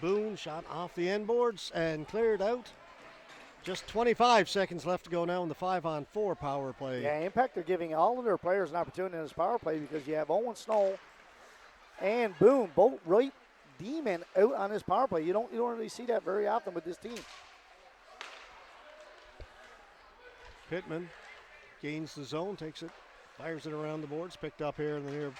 Boone, shot off the end boards and cleared out. Just 25 seconds left to go now in the 5-on-4 power play. Yeah, Impact are giving all of their players an opportunity in this power play because you have Owen Snow and Boone, both right D-men out on this power play. You don't really see that very often with this team. Pittman gains the zone, takes it, fires it around the boards, picked up here in the near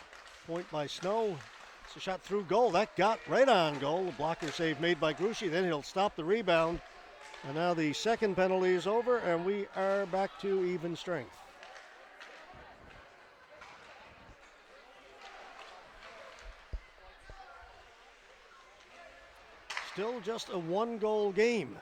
point by Snow. It's a shot through goal. That got right on goal. The blocker save made by Grushi. Then he'll stop the rebound. And now the second penalty is over, and we are back to even strength. Still just a one-goal game.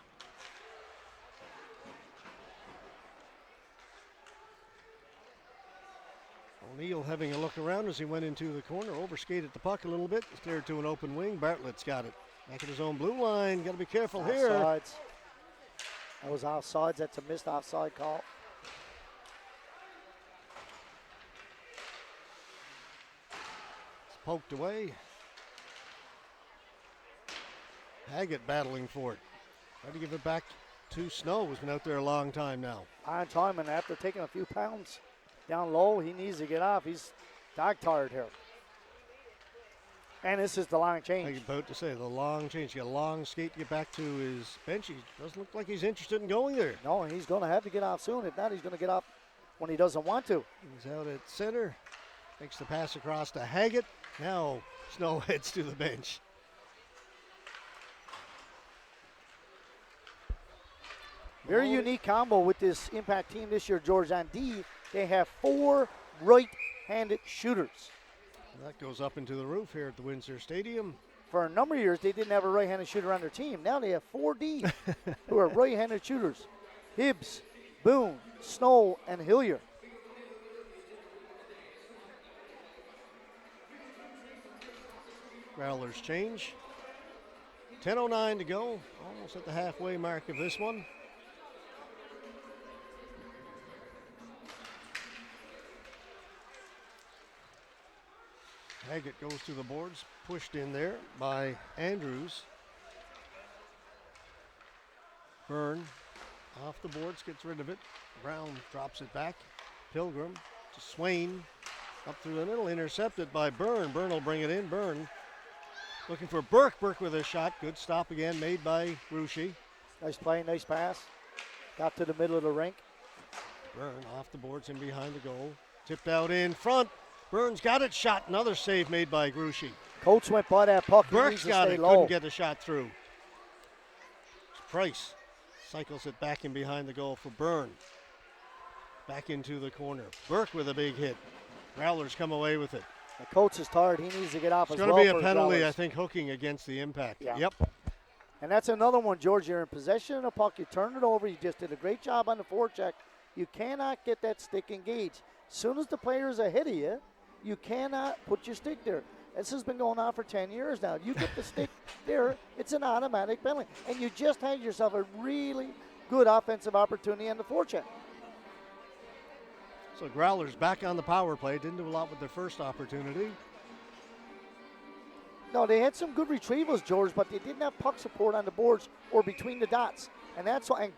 O'Neill having a look around as he went into the corner, overskated the puck a little bit, cleared to an open wing. Bartlett's got it. Back at his own blue line. Got to be careful here. Offsides. That was offsides. That's a missed offside call. It's poked away. Haggett battling for it. Try to give it back to Snow, who's been out there a long time now. On time, and after taking a few pounds down low, he needs to get off. He's dog tired here. And this is the long I change. was about to say, the long change. He got a long skate to get back to his bench. He doesn't look like he's interested in going there. No, he's going to have to get off soon. If not, he's going to get off when he doesn't want to. He's out at center. Makes the pass across to Haggett. Now Snow heads to the bench. Very unique combo with this Impact team this year, George. On D, they have 4 right-handed shooters. That goes up into the roof here at the Windsor Stadium. For a number of years, they didn't have a right-handed shooter on their team. Now they have 4 D who are right-handed shooters. Hibbs, Boone, Snow, and Hillier. Growlers change. 10:09 to go. Almost at the halfway mark of this one. Haggett goes to the boards, pushed in there by Andrews. Byrne off the boards, gets rid of it. Brown drops it back. Pilgrim to Swain. Up through the middle, intercepted by Byrne. Byrne will bring it in. Byrne looking for Burke. Burke with a shot. Good stop again made by Grushi. Nice play, nice pass. Got to the middle of the rink. Byrne off the boards and behind the goal. Tipped out in front. Burns got it, shot. Another save made by Grushi. Coach went by that puck. Burke's got it, couldn't get the shot through. Price cycles it back in behind the goal for Byrne. Back into the corner. Burke with a big hit. Growlers come away with it. The coach is tired. He needs to get off as well. It's going to be a penalty, Growlers. I think, hooking against the Impact. Yeah. Yep. And that's another one, George. You're in possession of the puck. You turned it over. You just did a great job on the forecheck. You cannot get that stick engaged. As soon as the player is ahead of you, you cannot put your stick there. This has been going on for 10 years now. You get the stick there, it's an automatic penalty. And you just had yourself a really good offensive opportunity on the forecheck. So Growlers back on the power play. Didn't do a lot with their first opportunity. No, they had some good retrievals, George, but they didn't have puck support on the boards or between the dots. And that's why, and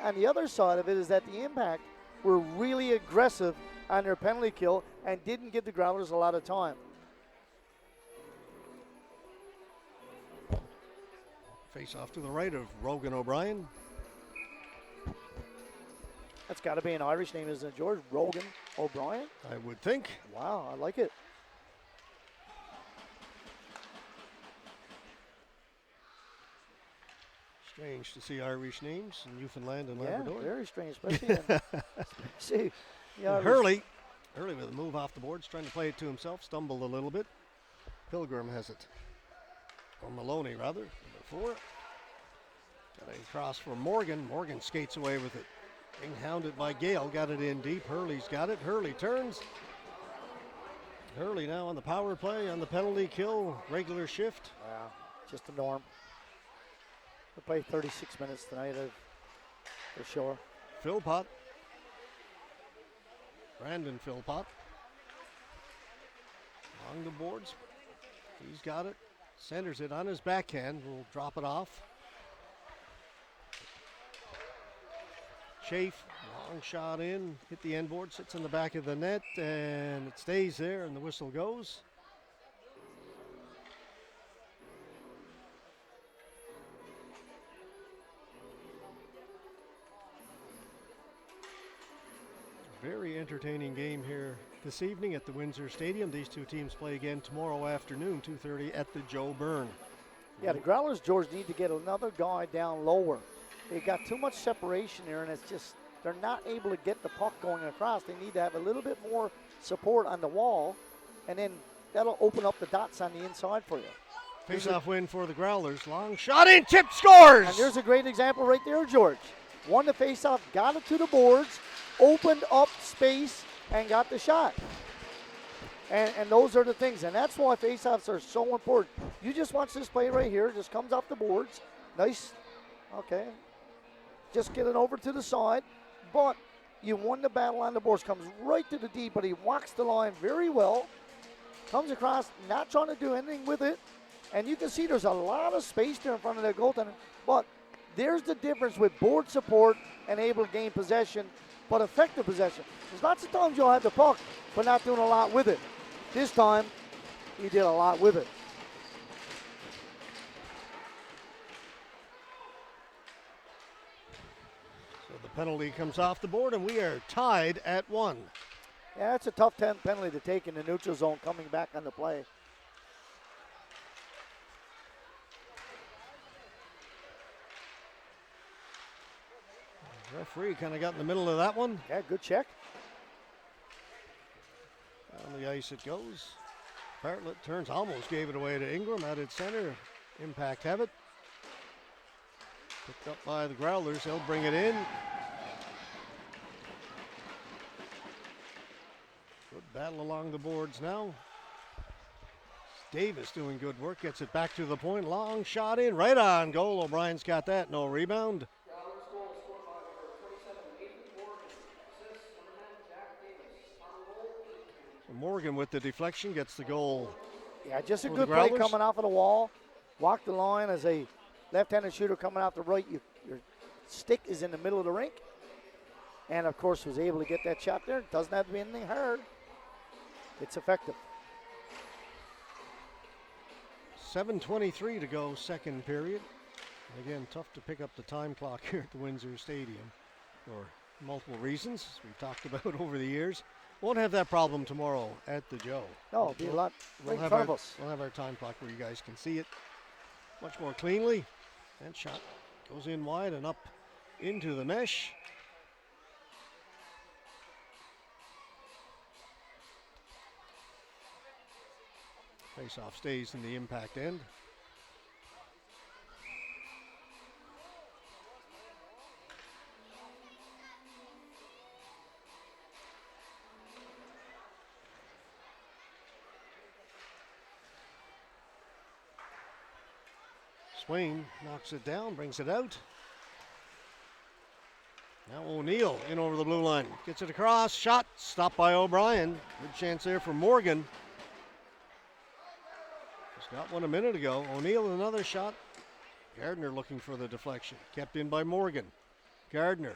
on the other side of it is that the Impact were really aggressive on their penalty kill and didn't give the Growlers a lot of time. Face off to the right of Rogan O'Brien. That's got to be an Irish name, isn't it, George? Rogan O'Brien? I would think. Wow, I like it. Strange to see Irish names in Newfoundland and Labrador. Yeah, very strange, especially see, yeah, Hurley with a move off the boards, trying to play it to himself, stumbled a little bit. Pilgrim has it. Or Maloney, rather, number 4. Got a cross for Morgan. Morgan skates away with it. Being hounded by Gale, got it in deep. Hurley's got it. Hurley turns. Hurley now on the power play, on the penalty kill, regular shift. Wow, just the norm. We'll play 36 minutes tonight, for sure. Philpott. Brandon Philpott. Along the boards. He's got it. Centers it on his backhand. Will drop it off. Chafe, long shot in, hit the end board, sits in the back of the net, and it stays there, and the whistle goes. Very entertaining game here this evening at the Windsor Stadium. These two teams play again tomorrow afternoon, 2:30 at the Joe Byrne. Yeah, the Growlers, George, need to get another guy down lower. They got too much separation there, and it's just they're not able to get the puck going across. They need to have a little bit more support on the wall, and then that'll open up the dots on the inside for you. Face-off win for the Growlers. Long shot in, tip, scores! And there's a great example right there, George. Won the face-off, got it to the boards, opened up space, and got the shot. And those are the things, and that's why face-offs are so important. You just watch this play right here, just comes off the boards. Nice, okay. Just get it over to the side, but you won the battle on the boards. Comes right to the D, but he walks the line very well. Comes across, not trying to do anything with it. And you can see there's a lot of space there in front of the goaltender, but there's the difference with board support and able to gain possession, but effective possession. There's lots of times you'll have the puck, but not doing a lot with it. This time, he did a lot with it. So the penalty comes off the board, and we are tied at 1. Yeah, it's a tough penalty to take in the neutral zone coming back on the play. The referee kind of got in the middle of that one. Yeah, good check. Down the ice it goes. Bartlett turns, almost gave it away to Ingram out at center. Impact have it. Picked up by the Growlers. They'll bring it in. Good battle along the boards now. Davis doing good work. Gets it back to the point. Long shot in. Right on goal. O'Brien's got that. No rebound. Morgan with the deflection gets the goal. Yeah, just a good play coming off of the wall. Walk the line as a left-handed shooter coming out the right. Your stick is in the middle of the rink. And, of course, was able to get that shot there. Doesn't have to be anything hard. It's effective. 7:23 to go, second period. And again, tough to pick up the time clock here at the Windsor Stadium for multiple reasons, as we've talked about over the years. Won't have that problem tomorrow at the Joe. No, it'll be a lot right in front of us. We'll have our time clock where you guys can see it much more cleanly. And shot goes in wide and up into the mesh. Face-off stays in the Impact end. Swain knocks it down, brings it out. Now O'Neill in over the blue line. Gets it across, shot, stopped by O'Brien. Good chance there for Morgan. Just got one a minute ago. O'Neill with another shot. Gardner looking for the deflection. Kept in by Morgan. Gardner.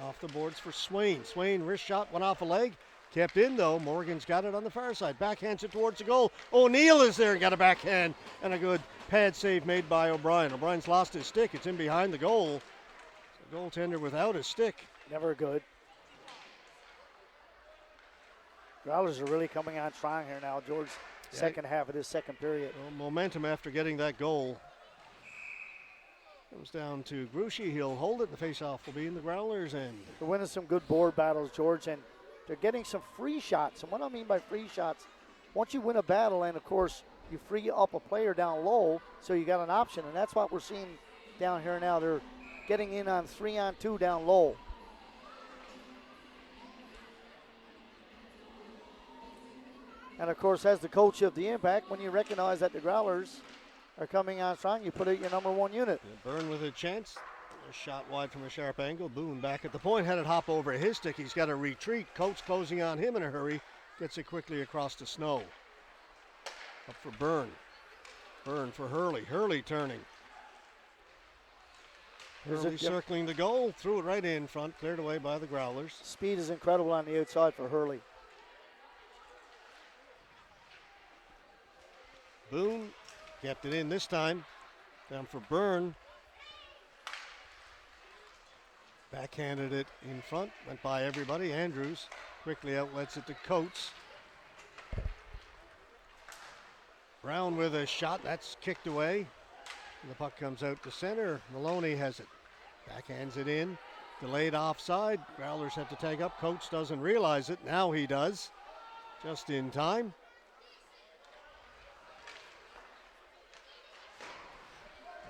Off the boards for Swain. Swain, wrist shot, went off a leg. Kept in though. Morgan's got it on the far side. Backhands it towards the goal. O'Neill is there and got a backhand. And a good pad save made by O'Brien. O'Brien's lost his stick. It's in behind the goal. So goaltender without his stick. Never good. Growlers are really coming on strong here now, George. Second half of this second period. Well, momentum after getting that goal. Comes down to Gruchy. He'll hold it. The faceoff will be in the Growlers' end. They're winning some good board battles, George, and they're getting some free shots. And what I mean by free shots, once you win a battle, and of course you free up a player down low, so you got an option, and that's what we're seeing down here now. They're getting in on 3-on-2 down low. And of course, as the coach of the Impact, when you recognize that the Growlers are coming on strong, you put it your number one unit. Byrne with a chance. A shot wide from a sharp angle. Boone back at the point. Had it hop over his stick. He's got to retreat. Coach closing on him in a hurry. Gets it quickly across the snow. Up for Byrne. Burn for Hurley. Hurley turning. Hurley Yep. circling the goal. Threw it right in front. Cleared away by the Growlers. Speed is incredible on the outside for Hurley. Boone kept it in this time. Down for Byrne. Backhanded it in front. Went by everybody. Andrews quickly outlets it to Coates. Brown with a shot. That's kicked away. The puck comes out to center. Maloney has it. Backhands it in. Delayed offside. Growlers have to take up. Coates doesn't realize it. Now he does. Just in time.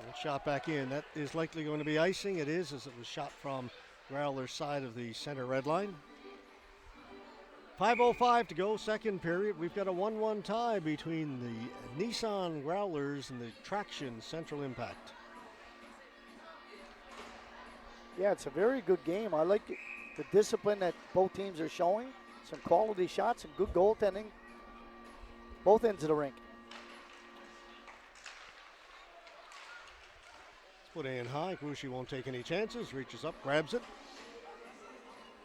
And shot back in. That is likely going to be icing. It is, as it was shot from Growlers' side of the center red line. 5:05 to go, second period. We've got a 1-1 tie between the Nissan Growlers and the Traction Central Impact. Yeah, it's a very good game. I like the discipline that both teams are showing. Some quality shots and good goaltending. Both ends of the rink. Let's put in high. Grushi won't take any chances. Reaches up, grabs it.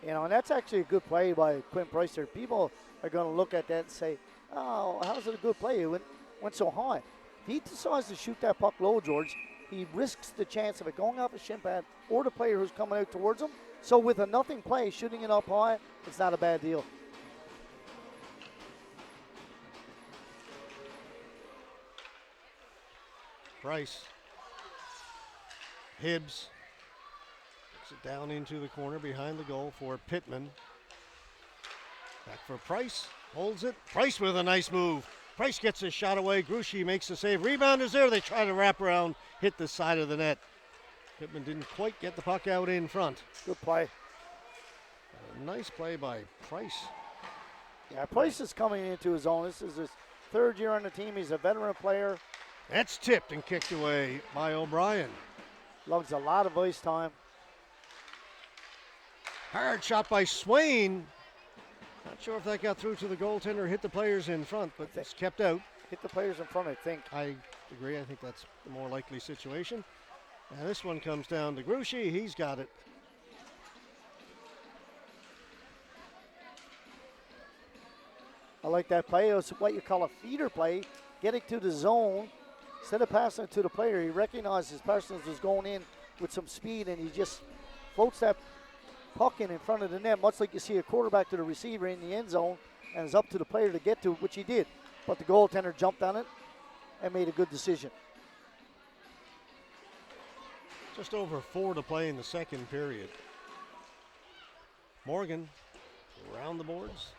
You know, and that's actually a good play by Quinn Price there. People are going to look at that and say, oh, how's it a good play? It went so high. If he decides to shoot that puck low, George, he risks the chance of it going off a shin pad or the player who's coming out towards him. So with a nothing play, shooting it up high, it's not a bad deal. Price. Hibbs. It down into the corner behind the goal for Pittman. Back for Price. Holds it. Price with a nice move. Price gets a shot away. Grushi makes the save. Rebound is there. They try to wrap around, hit the side of the net. Pittman didn't quite get the puck out in front. Good play. A nice play by Price. Yeah, Price is coming into his own. This is his third year on the team. He's a veteran player. That's tipped and kicked away by O'Brien. Loves a lot of ice time. Hard shot by Swain. Not sure if that got through to the goaltender or hit the players in front, but it's kept out. Hit the players in front, I think. I agree. I think that's the more likely situation. And this one comes down to Grushi. He's got it. I like that play. It's what you call a feeder play. Getting to the zone. Instead of passing it to the player, he recognizes Parsons is going in with some speed, and he just floats that puck in front of the net, much like you see a quarterback to the receiver in the end zone, and it's up to the player to get to, which he did. But the goaltender jumped on it and made a good decision. Just over 4 to play in the second period. Morgan around the boards,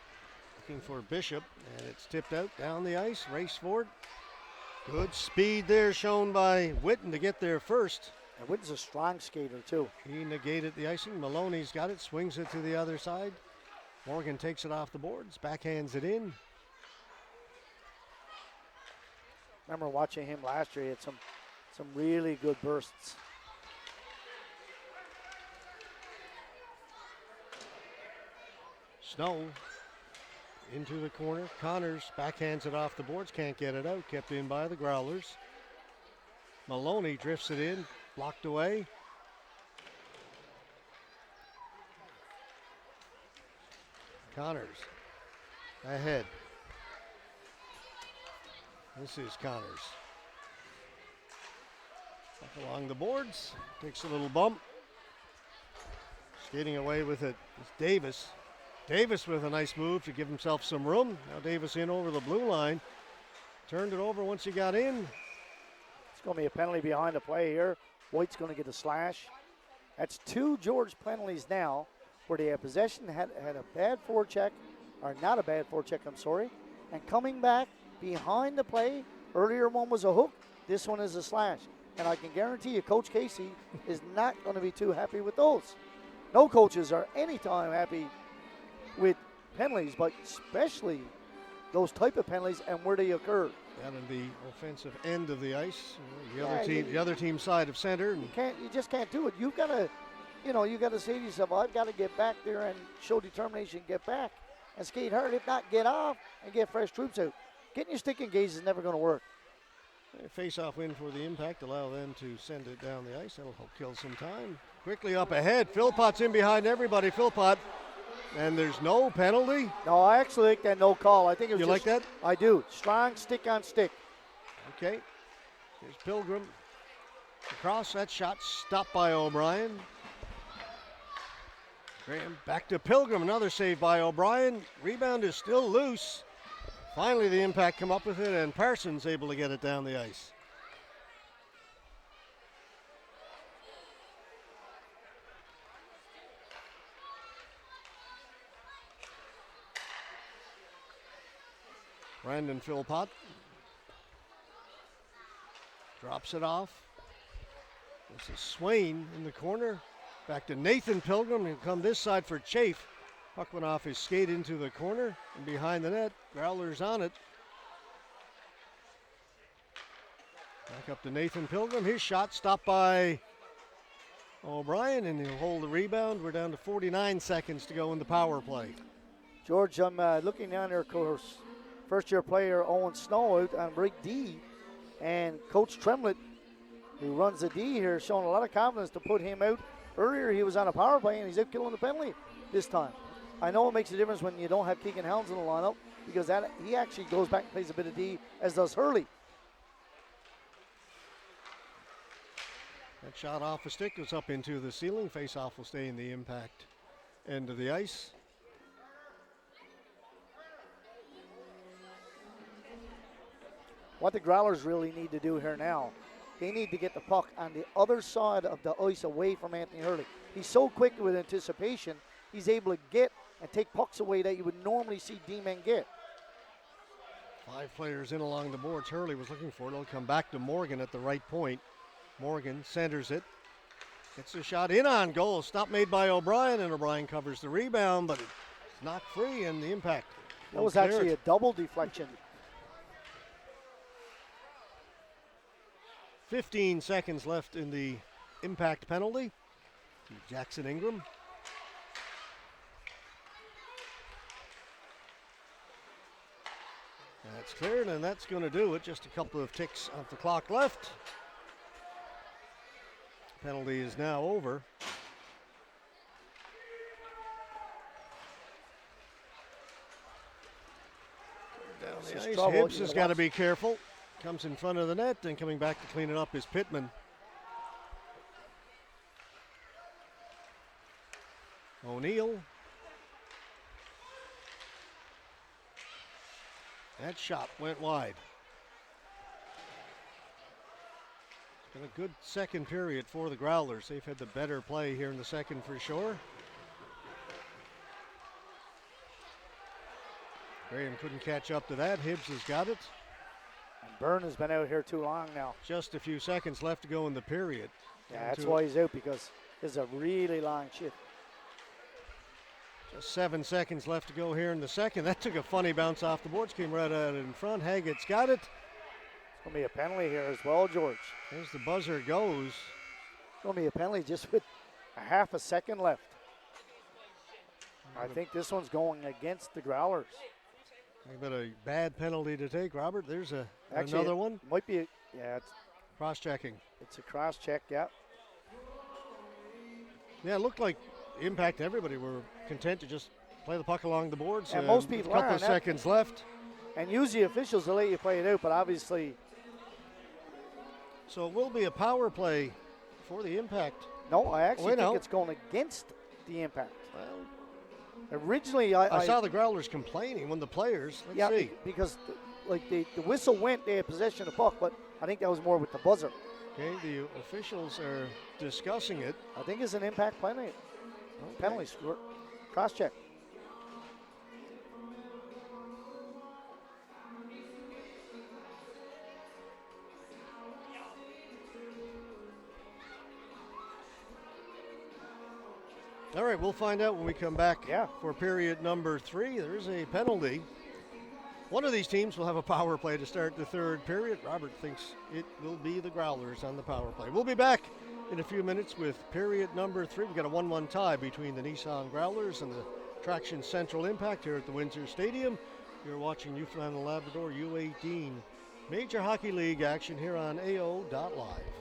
looking for Bishop, and it's tipped out down the ice. Race forward. Good speed there shown by Witten to get there first. And Witten's a strong skater, too. He negated the icing. Maloney's got it, swings it to the other side. Morgan takes it off the boards, backhands it in. Remember watching him last year, he had some really good bursts. Snow into the corner. Connors backhands it off the boards, can't get it out. Kept in by the Growlers. Maloney drifts it in, blocked away. Connors ahead. This is Connors. Up along the boards, takes a little bump. Skating away with it is Davis. Davis with a nice move to give himself some room. Now Davis in over the blue line. Turned it over once he got in. It's going to be a penalty behind the play here. White's going to get a slash. That's 2 George penalties now where they have possession, had a bad forecheck, or not a bad forecheck, I'm sorry, and coming back behind the play. Earlier one was a hook. This one is a slash. And I can guarantee you Coach Casey is not going to be too happy with those. No coaches are anytime happy with penalties, but especially those type of penalties and where they occur. Down in the offensive end of the ice, the other team side of center. You just can't do it. You've got to say to yourself, I've got to get back there and show determination, get back and skate hard. If not, get off and get fresh troops out. Getting your stick engaged is never going to work. A face-off win for the Impact, allow them to send it down the ice. That'll help kill some time. Quickly up ahead, Philpott's in behind everybody. Philpott, and there's no penalty. No, I actually like that no call. I think it was You like that? I do. Strong stick on stick. Okay. Here's Pilgrim. Across, that shot stopped by O'Brien. Graham back to Pilgrim, another save by O'Brien. Rebound is still loose. Finally the Impact come up with it, and Parsons able to get it down the ice. Brandon Philpott drops it off. This is Swain in the corner. Back to Nathan Pilgrim. He'll come this side for Chafe. Puck went off his skate into the corner and behind the net. Growlers on it. Back up to Nathan Pilgrim. His shot stopped by O'Brien, and he'll hold the rebound. We're down to 49 seconds to go in the power play. George, I'm looking down there, of course. First-year player Owen Snow out on break D, and Coach Tremlett, who runs the D here, showing a lot of confidence to put him out. Earlier he was on a power play, and he's out killing the penalty this time. I know it makes a difference when you don't have Keegan Helms in the lineup, because that he actually goes back and plays a bit of D, as does Hurley. That shot off the stick goes up into the ceiling. Face-off will stay in the Impact end of the ice. What the Growlers really need to do here now, they need to get the puck on the other side of the ice away from Anthony Hurley. He's so quick with anticipation, he's able to get and take pucks away that you would normally see D-men get. 5 players in along the boards. Hurley was looking for it. It'll come back to Morgan at the right point. Morgan centers it. Gets a shot in on goal. Stop made by O'Brien, and O'Brien covers the rebound, but it's knocked free, and the Impact. That was actually a double deflection. 15 seconds left in the Impact penalty. Jackson Ingram. That's cleared, and that's going to do it. Just a couple of ticks off the clock left. Penalty is now over. Down the ice. Hibbs has got to be careful. Comes in front of the net, and coming back to clean it up is Pittman. O'Neill. That shot went wide. It's been a good second period for the Growlers. They've had the better play here in the second for sure. Graham couldn't catch up to that. Hibbs has got it. And Byrne has been out here too long now. Just a few seconds left to go in the period. Yeah, that's why he's out, because this is a really long shift. Just 7 seconds left to go here in the second. That took a funny bounce off the boards, came right out in front. Haggett's got it. It's going to be a penalty here as well, George. As the buzzer goes. It's going to be a penalty just with a half a second left. I think this one's going against the Growlers. A bit of a bad penalty to take, Robert. There's another one. Might be, it's cross-checking. It's a cross-check, yeah. Yeah, it looked like Impact, everybody were content to just play the puck along the boards. And most people a couple of seconds left. And usually officials will let you play it out, but obviously. So it will be a power play for the Impact. No, I actually think it's going against the Impact. Well, originally, I saw the Growlers complaining when the players. Let's see. Because the whistle went, they had possession of the puck, but I think that was more with the buzzer. Okay, the officials are discussing it. I think it's an Impact penalty. Okay. Penalty score. Cross-check. All right, we'll find out when we come back Yeah. for period number 3. There is a penalty. One of these teams will have a power play to start the third period. Robert thinks it will be the Growlers on the power play. We'll be back in a few minutes with period number 3. We've got a 1-1 tie between the Nissan Growlers and the Traction Central Impact here at the Windsor Stadium. You're watching Newfoundland and Labrador U18 Major Hockey League action here on AO.live.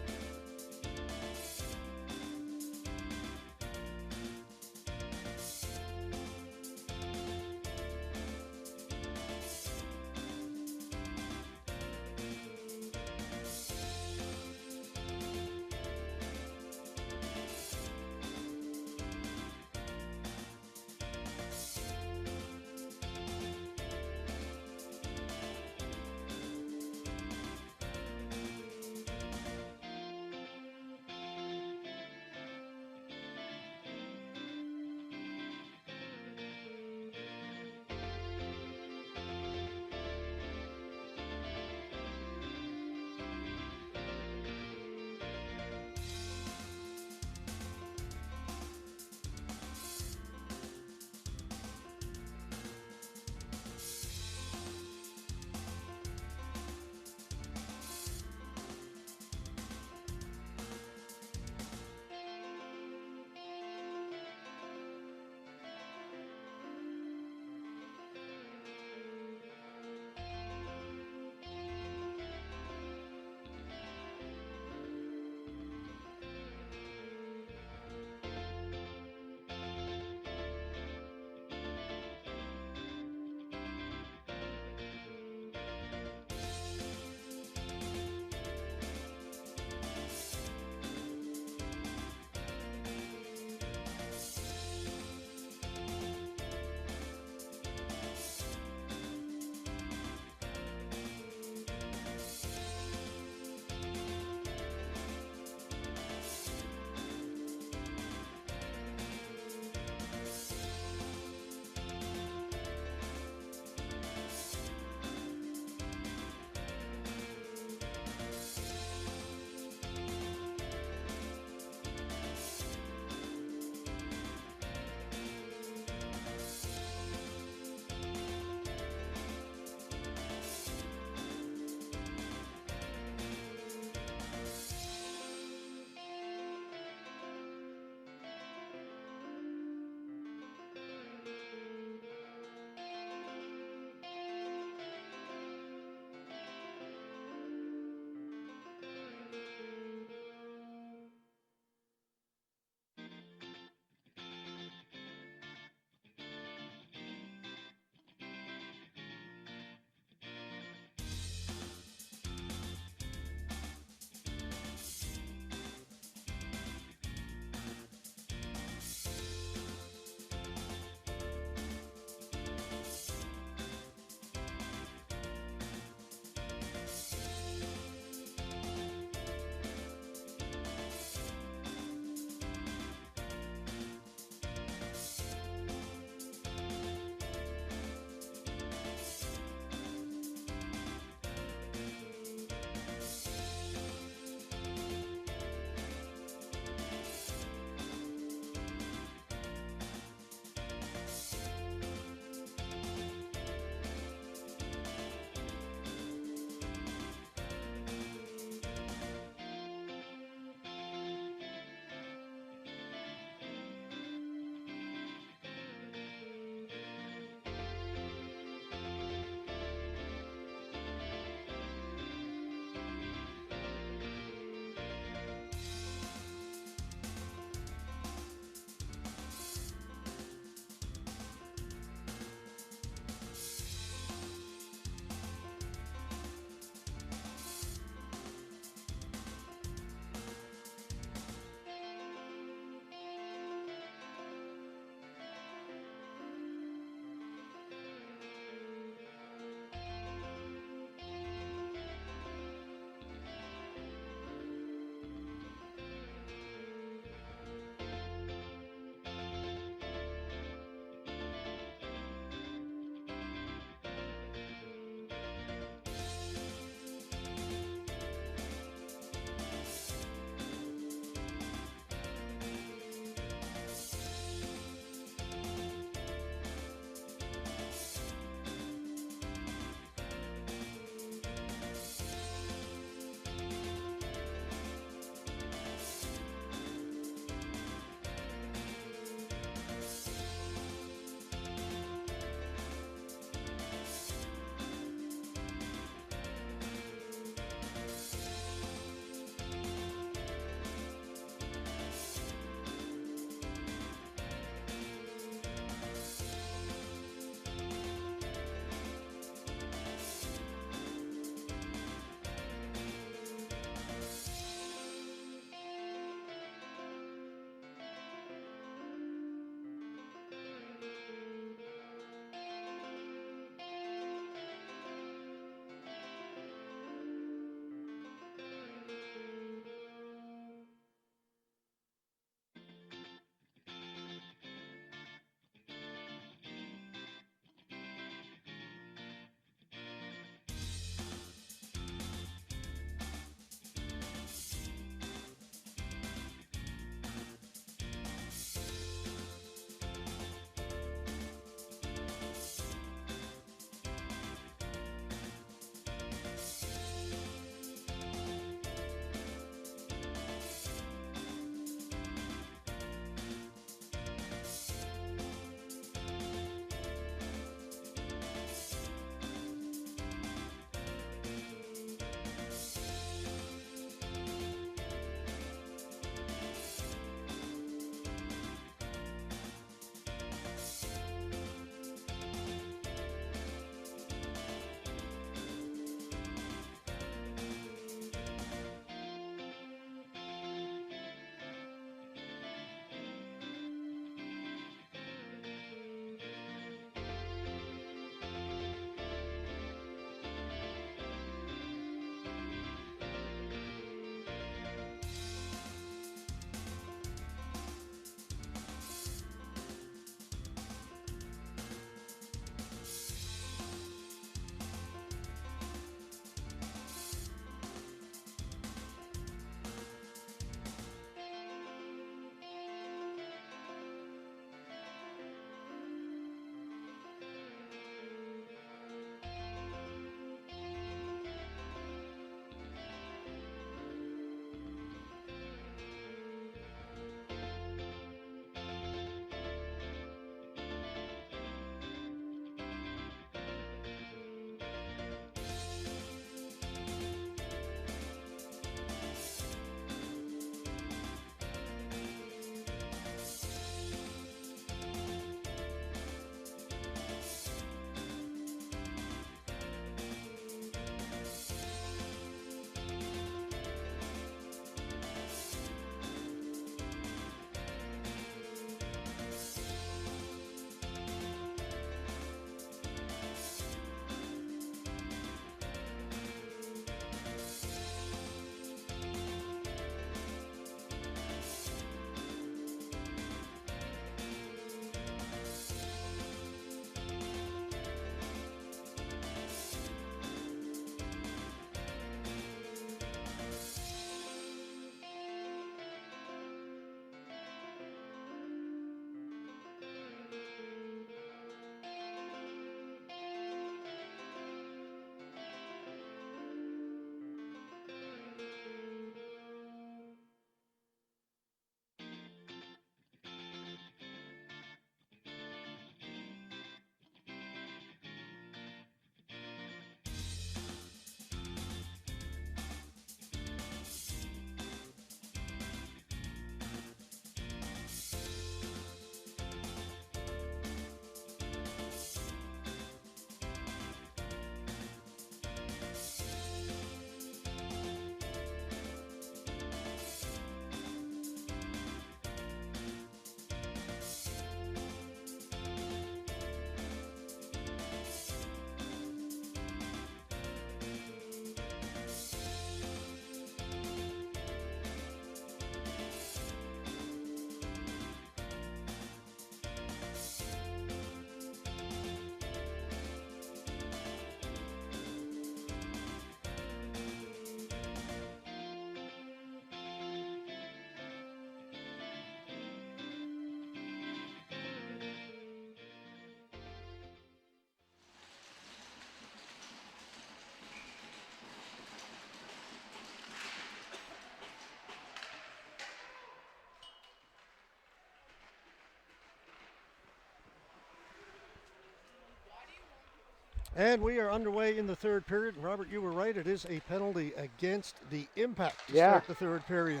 And we are underway in the third period. Robert, you were right. It is a penalty against the Impact to start the third period.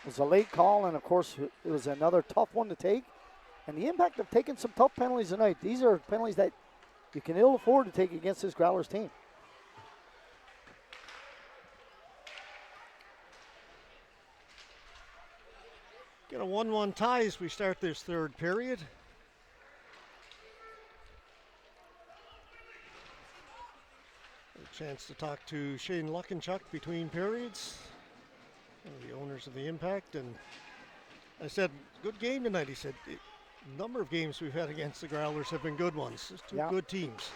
It was a late call, and of course, it was another tough one to take. And the Impact have taken some tough penalties tonight. These are penalties that you can ill afford to take against this Growlers team. Get a 1-1 tie as we start this third period. A chance to talk to Shane Luckenchuck between periods, one of the owners of the Impact, and I said, good game tonight. He said, a number of games we've had against the Growlers have been good ones. It's two good teams.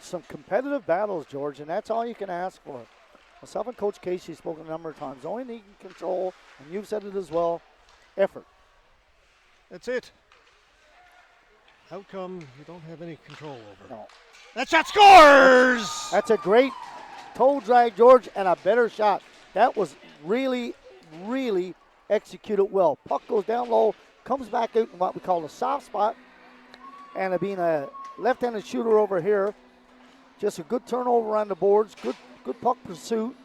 Some competitive battles, George, and that's all you can ask for. Myself and Coach Casey have spoken a number of times. The only thing you can control, and you've said it as well, effort. That's it. Outcome you don't have any control over. No. That shot scores! That's a great toe drag, George, and a better shot. That was really, really executed well. Puck goes down low, comes back out in what we call a soft spot, and it being a left-handed shooter over here, just a good turnover on the boards, good puck pursuit.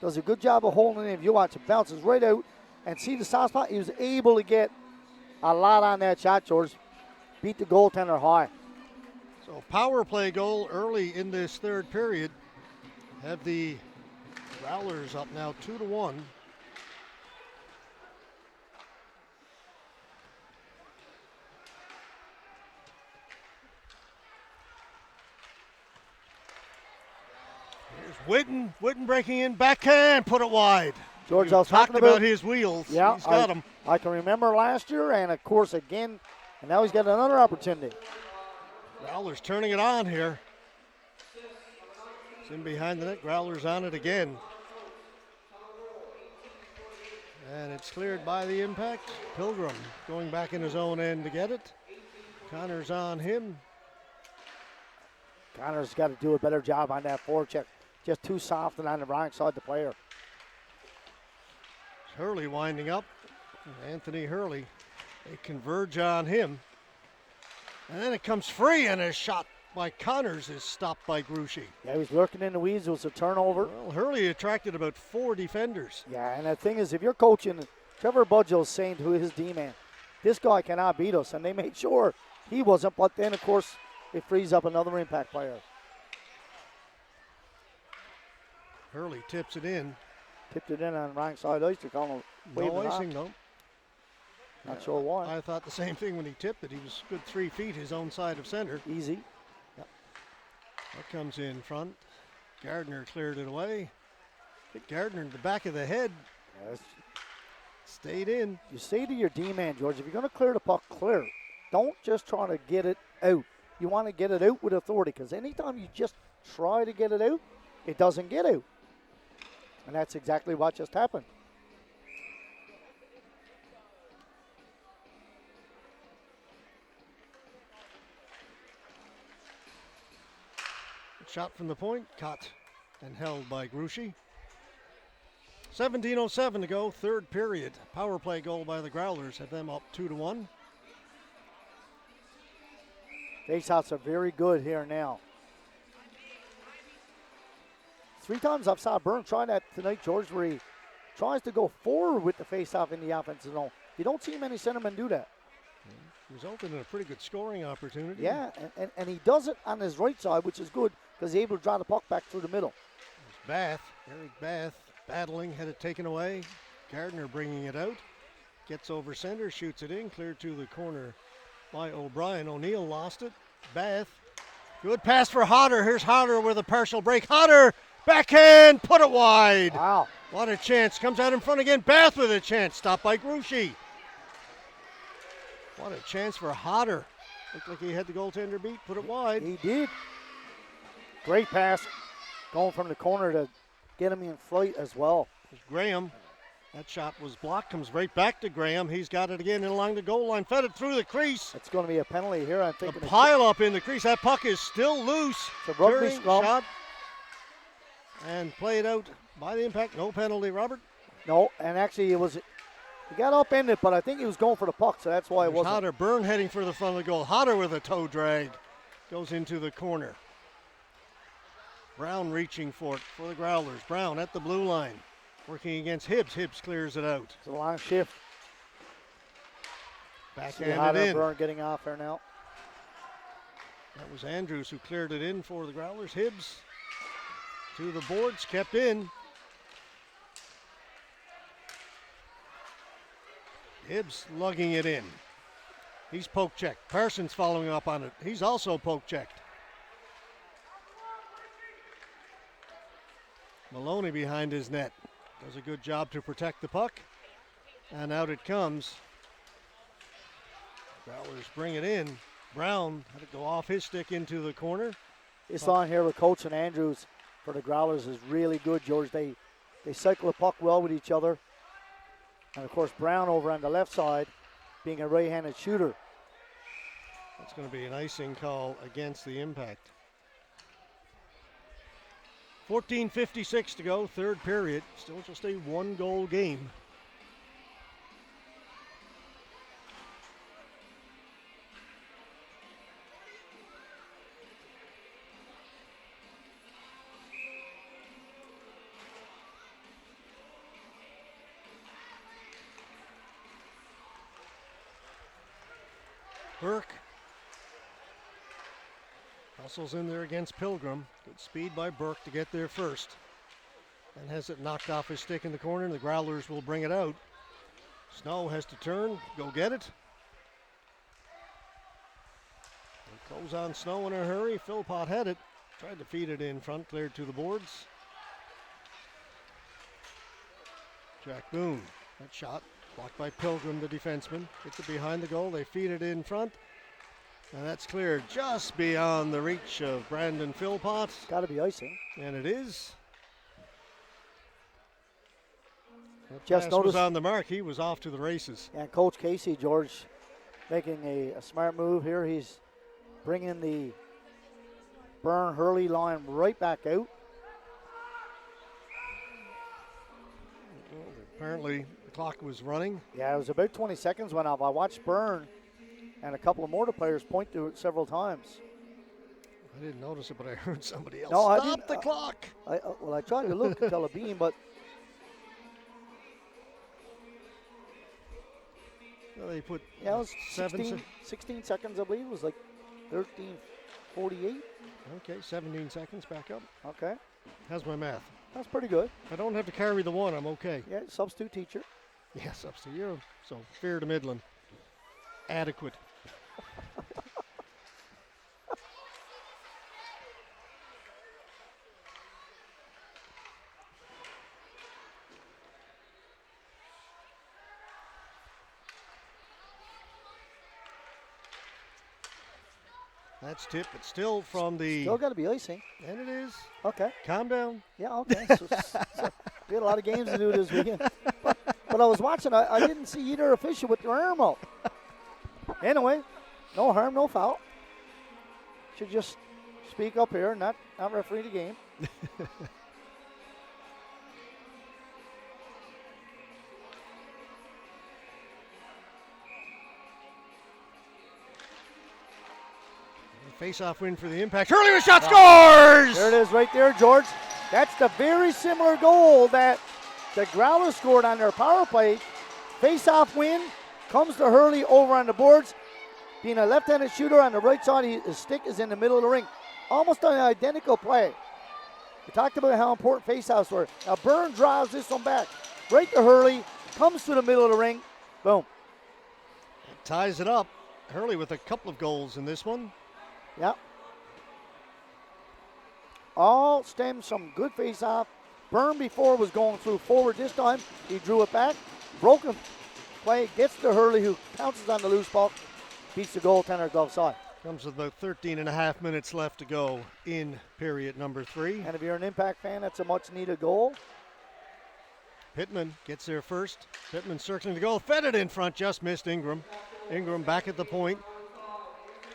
Does a good job of holding it. If you watch, it bounces right out, and see the soft spot. He was able to get a lot on that shot, George. Beat the goaltender high. So power play goal early in this third period. Have the Growlers up now 2-1. Here's Witten breaking in, backhand, put it wide. George, I was talking about his wheels. Yeah, he's got them. I can remember last year, and of course again, and now he's got another opportunity. Growlers turning it on here. It's in behind the net. Growlers on it again. And it's cleared by the Impact. Pilgrim going back in his own end to get it. Connor's on him. Connor's got to do a better job on that forecheck. Just too soft and on the wrong side of the player. Hurley winding up. Anthony Hurley. They converge on him. And then it comes free, and a shot by Connors is stopped by Gruchy. Yeah, he was lurking in the weeds. It was a turnover. Well, Hurley attracted about 4 defenders. Yeah, and the thing is, if you're coaching, Trevor Budgill's saying to his D-man, this guy cannot beat us, and they made sure he wasn't, but then, of course, it frees up another Impact player. Hurley tips it in. Tipped it in on the wrong side ice. They're calling No icing, though. Not sure why. I thought the same thing when he tipped it. He was good 3 feet his own side of center. Easy. Yep. That comes in front. Gardner cleared it away. Hit Gardner in the back of the head. Yes. Stayed in. You say to your D-man, George, if you're going to clear the puck, clear it. Don't just try to get it out. You want to get it out with authority, because anytime you just try to get it out, it doesn't get out. And that's exactly what just happened. Shot from the point, caught and held by Gruchy. 17:07 to go, third period. Power play goal by the Growlers have them up 2-1. Faceoffs are very good here now. 3 times I've saw Byrne try that tonight, George, where he tries to go forward with the faceoff in the offensive zone. You don't see many centermen do that. Resulted in a pretty good scoring opportunity. Yeah, and he does it on his right side, which is good because he's able to draw the puck back through the middle. There's Bath, Eric Bath, battling, had it taken away. Gardner bringing it out. Gets over center, shoots it in, cleared to the corner by O'Brien. O'Neill lost it. Bath, good pass for Hodder. Here's Hodder with a partial break. Hodder, backhand, put it wide. Wow. What a chance. Comes out in front again. Bath with a chance. Stopped by Gruchy. What a chance for Hodder. Looked like he had the goaltender beat. Put it wide. He did. Great pass going from the corner to get him in flight as well. There's Graham. That shot was blocked. Comes right back to Graham. He's got it again along the goal line. Fed it through the crease. It's going to be a penalty here. I'm A thinking pile up in the crease. That puck is still loose. It's a rugby Turning scrum. shot. And played out by the Impact. No penalty, Robert. No, and actually he got upended, but I think he was going for the puck, so that's why it There's wasn't. Hodder, Byrne heading for the front of the goal. Hodder with a toe drag. goes into the corner. Brown reaching for it for the Growlers. Brown at the blue line, working against Hibbs. Hibbs clears it out. It's a long shift. Backhanded in. Byrne getting off there now. That was Andrews who cleared it in for the Growlers. Hibbs to the boards, kept in. Hibbs lugging it in. He's poke checked. Parsons following up on it. He's also poke checked. Maloney behind his net. Does a good job to protect the puck. And out it comes. Growlers bring it in. Brown had to go off his stick into the corner. This on here with Coach and Andrews for the Growlers is really good, George. They cycle the puck well with each other. And, of course, Brown over on the left side being a right-handed shooter. That's going to be an icing call against the Impact. 14:56 to go, third period. Still just a one-goal game. Burke hustles in there against Pilgrim. Good speed by Burke to get there first. And has it knocked off his stick in the corner, and the Growlers will bring it out. Snow has to turn, go get it. It goes on Snow in a hurry. Philpott had it. Tried to feed it in front, cleared to the boards. Jack Boone, that shot. Blocked by Pilgrim, the defenseman. Gets it behind the goal. They feed it in front. And that's cleared just beyond the reach of Brandon Philpott. It's got to be icing. And it is. That Just pass noticed was on the mark. He was off to the races. And Coach Casey, George, making a smart move here. He's bringing the Byrne-Hurley line right back out. Well, apparently the clock was running. Yeah, it was about 20 seconds went off. I watched Byrne and a couple of Mortar players point to it several times. I didn't notice it, but I heard somebody else No, stop the clock. I tried to look to tell a beam, but Well, they put yeah, it was 16 seconds, I believe. It was like 13:48. Okay, 17 seconds back up. Okay, How's my math? that's pretty good. If I don't have to carry the one, I'm okay. Yeah, substitute teacher. Yes, up to you. So fair to Midland. Adequate. That's tip. It's still from the. Still got to be icing. And it is. Okay. Calm down. Yeah, okay. So we had a lot of games to do this weekend. But I was watching. I didn't see either official with their arm out. Anyway, no harm, no foul. Should just speak up here, not referee the game. Face-off win for the Impact. Hurley with shot, scores! There it is right there, George. That's the very similar goal that the Growlers scored on their power play. Face-off win, comes to Hurley over on the boards. Being a left-handed shooter on the right side, his stick is in the middle of the ring. Almost an identical play. We talked about how important face-offs were. Now Byrne drives this one back. Right to Hurley, comes to the middle of the ring. Boom. It ties it up. Hurley with a couple of goals in this one. Yep. All stems from good face-off. Byrne before was going through forward this time. He drew it back. Broken play, gets to Hurley, who pounces on the loose puck. Beats the goaltender glove side. Comes with about 13 and a half minutes left to go in period number 3. And if you're an Impact fan, that's a much-needed goal. Pittman gets there first. Pittman circling the goal. Fed it in front, just missed Ingram. Ingram back at the point.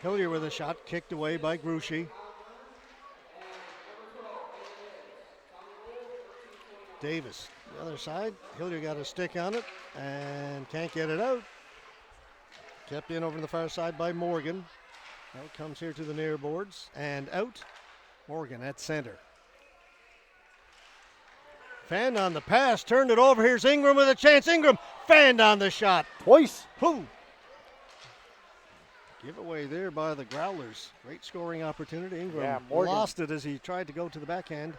Hillier with a shot, kicked away by Gruchy. Davis, the other side. Hillier got a stick on it and can't get it out. Kept in over the far side by Morgan. Now it comes here to the near boards and out. Morgan at center. Fanned on the pass, turned it over. Here's Ingram with a chance. Ingram fanned on the shot. Twice. Whoo! Giveaway there by the Growlers. Great scoring opportunity. Ingram lost it as he tried to go to the backhand.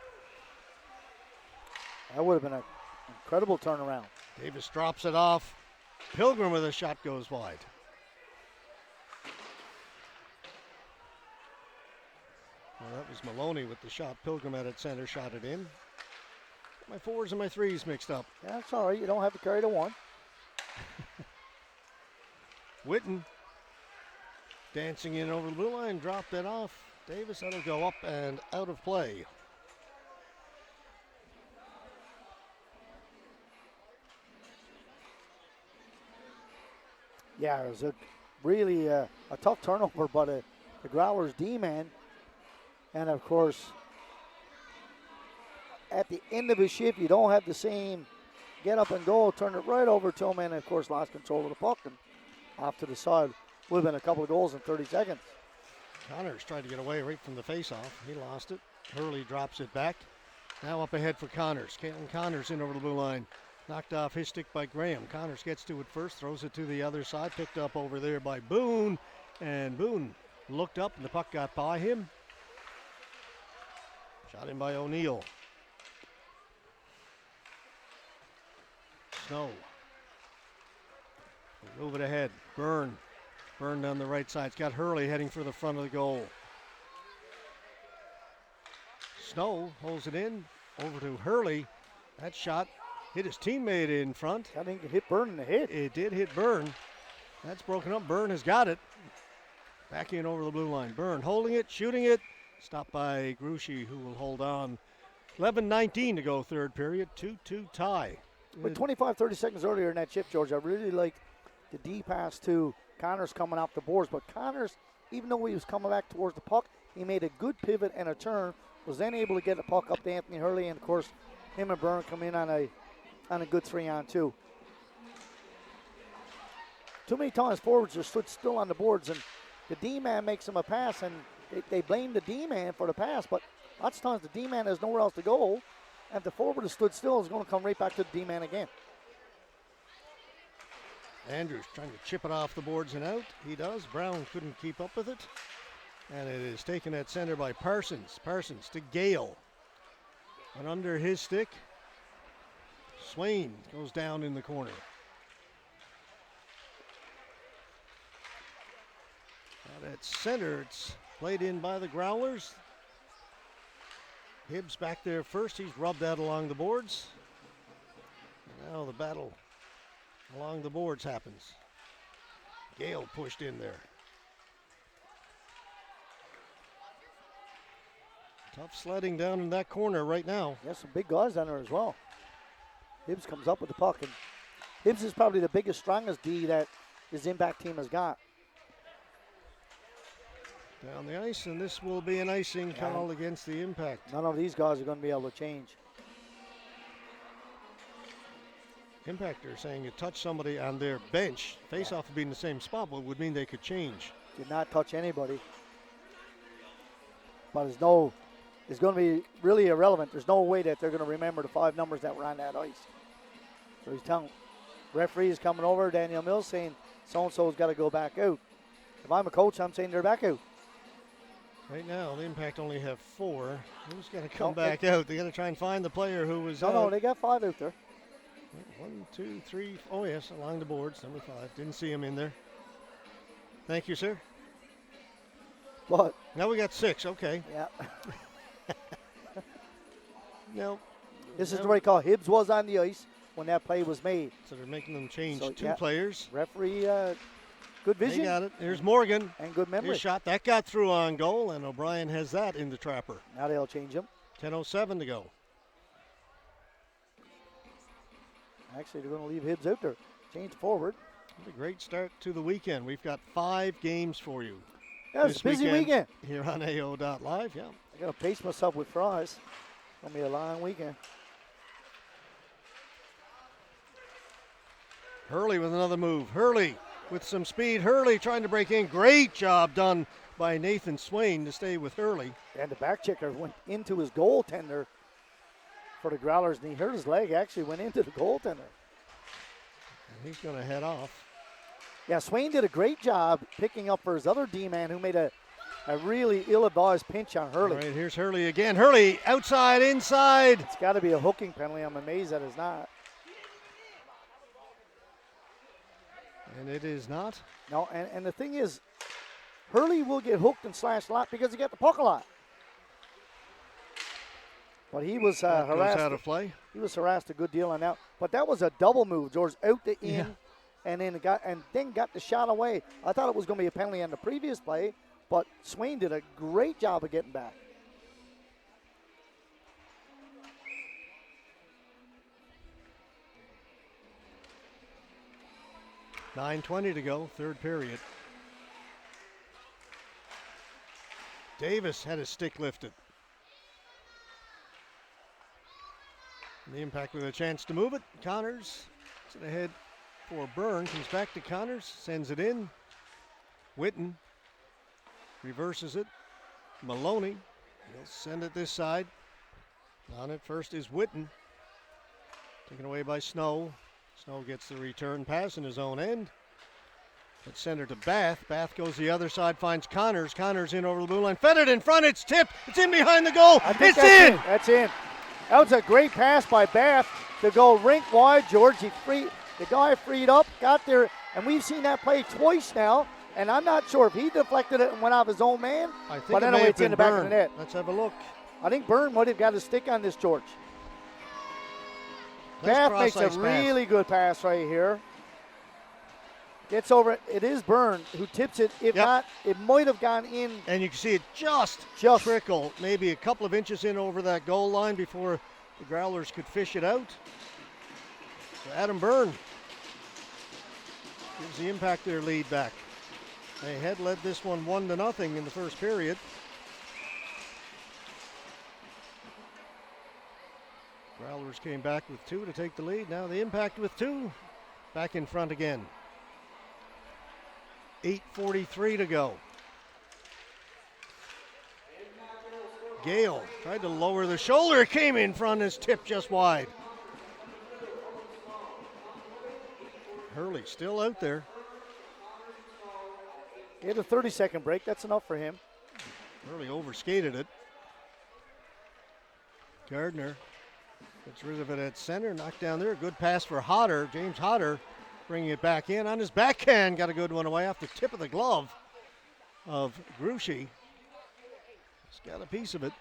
That would have been an incredible turnaround. Davis drops it off. Pilgrim with a shot goes wide. Well, that was Maloney with the shot. Pilgrim at its center, shot it in. My fours and my threes mixed up. Yeah, that's all right. You don't have to carry the one. Witten dancing in over the blue line, dropped it off. Davis, that'll go up and out of play. Yeah, it was a really a tough turnover by the Growlers D-man. And, of course, at the end of his shift, you don't have the same get up and go, turn it right over to him, and, of course, lost control of the puck and off to the side. Would have been a couple of goals in 30 seconds. Connors tried to get away right from the face-off. He lost it. Hurley drops it back. Now up ahead for Connors. Caitlin Connors in over the blue line. Knocked off his stick by Graham. Connors gets to it first, throws it to the other side. Picked up over there by Boone. And Boone looked up and the puck got by him. Shot in by O'Neill. Snow. Move it ahead. Byrne down the right side. It's got Hurley heading for the front of the goal. Snow holds it in. Over to Hurley. That shot hit his teammate in front. I think it hit Byrne in the head. It did hit Byrne. That's broken up. Byrne has got it. Back in over the blue line. Byrne holding it, shooting it. Stopped by Grucci, who will hold on. 11:19 to go third period. 2-2 tie. But 25, 30 seconds earlier in that shift, George, I really liked the D pass to Connors coming off the boards. But Connors, even though he was coming back towards the puck, he made a good pivot and a turn, was then able to get the puck up to Anthony Hurley, and, of course, him and Byrne come in on a good 3-on-2. Too many times forwards just stood still on the boards, and the D-man makes him a pass, and they blame the D-man for the pass, but lots of times the D-man has nowhere else to go, and if the forward has stood still, it's going to come right back to the D-man again. Andrews trying to chip it off the boards and out. He does. Brown couldn't keep up with it. And it is taken at center by Parsons. Parsons to Gale. And under his stick, Swain goes down in the corner. Out at center, it's played in by the Growlers. Hibbs back there first. He's rubbed that along the boards. And now the battle along the boards happens. Gale pushed in there. Tough sledding down in that corner right now. Yeah, some big guys down there as well. Hibbs comes up with the puck, and Hibbs is probably the biggest, strongest D that his Impact team has got. Down the ice, and this will be an icing call against the Impact. None of these guys are going to be able to change. Impactor saying you touch somebody on their bench. Face-off would be in the same spot, but would mean they could change. Did not touch anybody. But it's going to be really irrelevant. There's no way that they're going to remember the 5 numbers that were on that ice. So he's telling, referee is coming over, Daniel Mills, saying so-and-so's got to go back out. If I'm a coach, I'm saying they're back out. Right now, the Impact only have 4. Who's got to come back out? They got to try and find the player who was No, they got 5 out there. 1, 2, 3. Oh, yes, along the boards, number 5. Didn't see him in there. Thank you, sir. But now we got 6. Okay. Yeah. No. This is what I call Hibbs was on the ice when that play was made. So they're making them change 2 players. Referee, good vision. They got it. There's Morgan. And good memory. His shot, that got through on goal, and O'Brien has that in the trapper. Now they'll change him. 10:07 to go. Actually, they're going to leave Hibbs out there. Change forward. What a great start to the weekend. We've got 5 games for you. Yeah, it's a busy weekend. Here on AO.live, yeah. I got to pace myself with fries. It's going to be a long weekend. Hurley with another move. Hurley with some speed. Hurley trying to break in. Great job done by Nathan Swain to stay with Hurley. And the back checker went into his goaltender for the Growlers, and he hurt his leg, actually went into the goaltender. And he's going to head off. Yeah, Swain did a great job picking up for his other D-man who made a really ill-advised pinch on Hurley. All right, here's Hurley again. Hurley outside, inside. It's got to be a hooking penalty. I'm amazed that it's not. And it is not. No, and the thing is, Hurley will get hooked and slashed a lot because he got the puck a lot. But he was harassed. Goes out of play. He was harassed a good deal on that. But that was a double move, George, out to in, Yeah. and then got the shot away. I thought it was going to be a penalty on the previous play, but Swain did a great job of getting back. $9:20 to go, third period. Davis had his stick lifted. And the Impact with a chance to move it. Connors is ahead for Byrne. Comes back to Connors, sends it in. Witten reverses it. Maloney, he'll send it this side. On it first is Witten. Taken away by Snow. Snow gets the return pass in his own end. It's center to Bath. Bath goes the other side, finds Connors. Connors in over the blue line. Fed it in front. It's tipped. It's in behind the goal. It's in. That's in. That was a great pass by Bath to go rink wide, George. The guy freed up, got there, and we've seen that play twice now. And I'm not sure if he deflected it and went off his own man. I think but it anyway, may have it's in been the back of Byrne. the net. Let's have a look. I think Byrne might have got a stick on this, George. Nice Bath makes a cross-ice pass. really good pass right here. Gets over it. It is Byrne who tips it. If not, it might have gone in. And you can see it just trickle, maybe a couple of inches in over that goal line before the Growlers could fish it out. So Adam Byrne gives the Impact their lead back. They had led this one 1-0 in the first period. Growlers came back with 2 to take the lead. Now the Impact with 2, back in front again. 8:43 to go. Gale tried to lower the shoulder, came in front, his tip just wide. Hurley still out there. He had a 30-second break. That's enough for him. Hurley overskated it. Gardner gets rid of it at center, knocked down there. Good pass for Hodder. James Hodder bringing it back in on his backhand. Got a good one away off the tip of the glove of Gruchy. He's got a piece of it.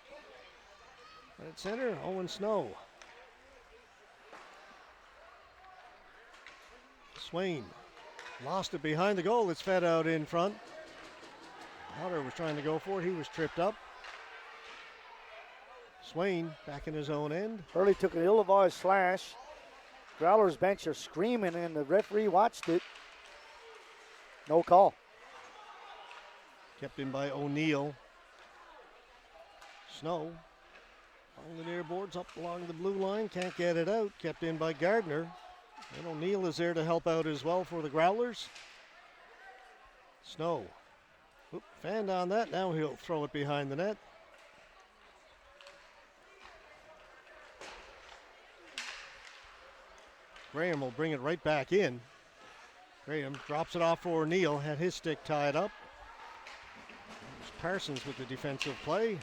At center, Owen Snow. Swain lost it behind the goal. It's fed out in front. Hodder was trying to go for it. He was tripped up. Swain back in his own end. Hurley took an ill-advised slash. Growlers bench are screaming, and the referee watched it. No call. Kept in by O'Neill. Snow on the near boards up along the blue line. Can't get it out. Kept in by Gardner. And O'Neill is there to help out as well for the Growlers. Snow. Oop, fanned on that. Now he'll throw it behind the net. Graham will bring it right back in. Graham drops it off for O'Neill. Had his stick tied up. There's Parsons with the defensive play.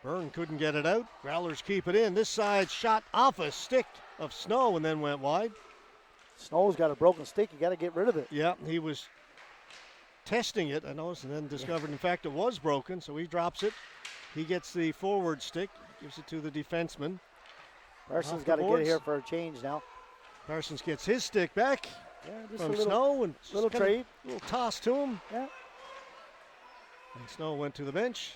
Byrne couldn't get it out. Growlers keep it in. This side shot off a stick of Snow and then went wide. Snow's got a broken stick. You got to get rid of it. Yeah, he was testing it, I noticed, and then discovered, in fact, it was broken, so he drops it. He gets the forward stick, gives it to the defenseman. Parsons got to get here for a change now. Parsons gets his stick back from a Snow, and little trade. A little toss to him. Yeah. And Snow went to the bench.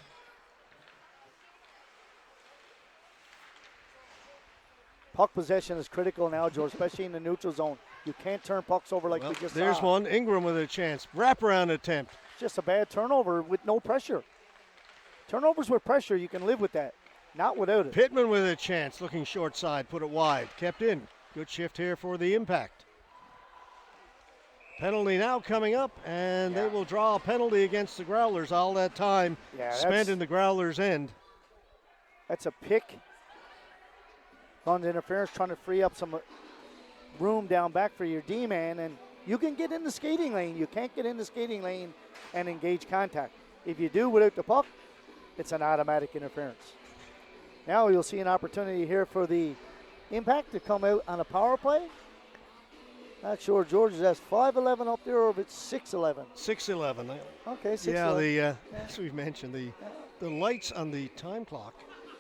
Puck possession is critical now, George, especially in the neutral zone. You can't turn pucks over like we just saw. There's one. Ingram with a chance. Wraparound attempt. Just a bad turnover with no pressure. Turnovers with pressure, you can live with that. Not without it. Pittman with a chance. Looking short side. Put it wide. Kept in. Good shift here for the Impact. Penalty now coming up, and they will draw a penalty against the Growlers. All that time spent in the Growlers' end. That's a pick. On the interference, trying to free up some room down back for your D-man, and you can get in the skating lane. You can't get in the skating lane and engage contact. If you do without the puck, it's an automatic interference. Now you'll see an opportunity here for the Impact to come out on a power play. Not sure George has 5'11" up there, or if it's 6'11". 6'11". Okay, 6'11". Yeah, as we've mentioned, the lights on the time clock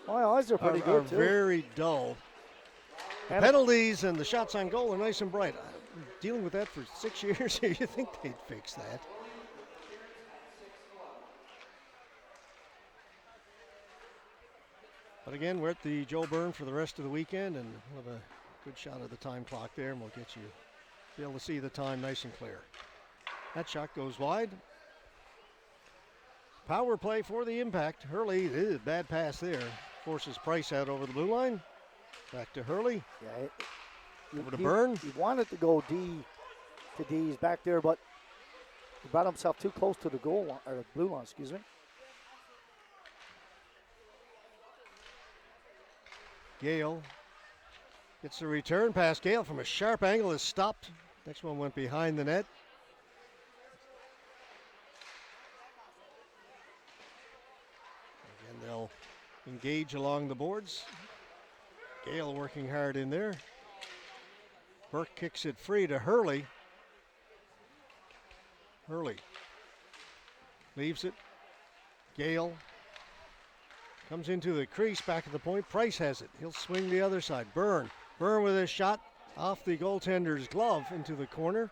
my eyes are pretty good, too. Very dull. The penalties and the shots on goal are nice and bright. Dealing with that for 6 years here, you think they'd fix that. But again, we're at the Joe Byrne for the rest of the weekend, and we'll have a good shot of the time clock there, and we'll be able to see the time nice and clear. That shot goes wide. Power play for the Impact. Hurley, bad pass there. Forces Price out over the blue line. Back to Hurley. Yeah, over to Byrne. He wanted to go D to D. He's back there, but he brought himself too close to the goal line, or the blue line, excuse me. Gale gets the return pass. Gale from a sharp angle is stopped. Next one went behind the net. Again, they'll engage along the boards. Gale working hard in there. Burke kicks it free to Hurley. Hurley leaves it. Gale comes into the crease, back at the point. Price has it. He'll swing the other side. Byrne with a shot off the goaltender's glove into the corner.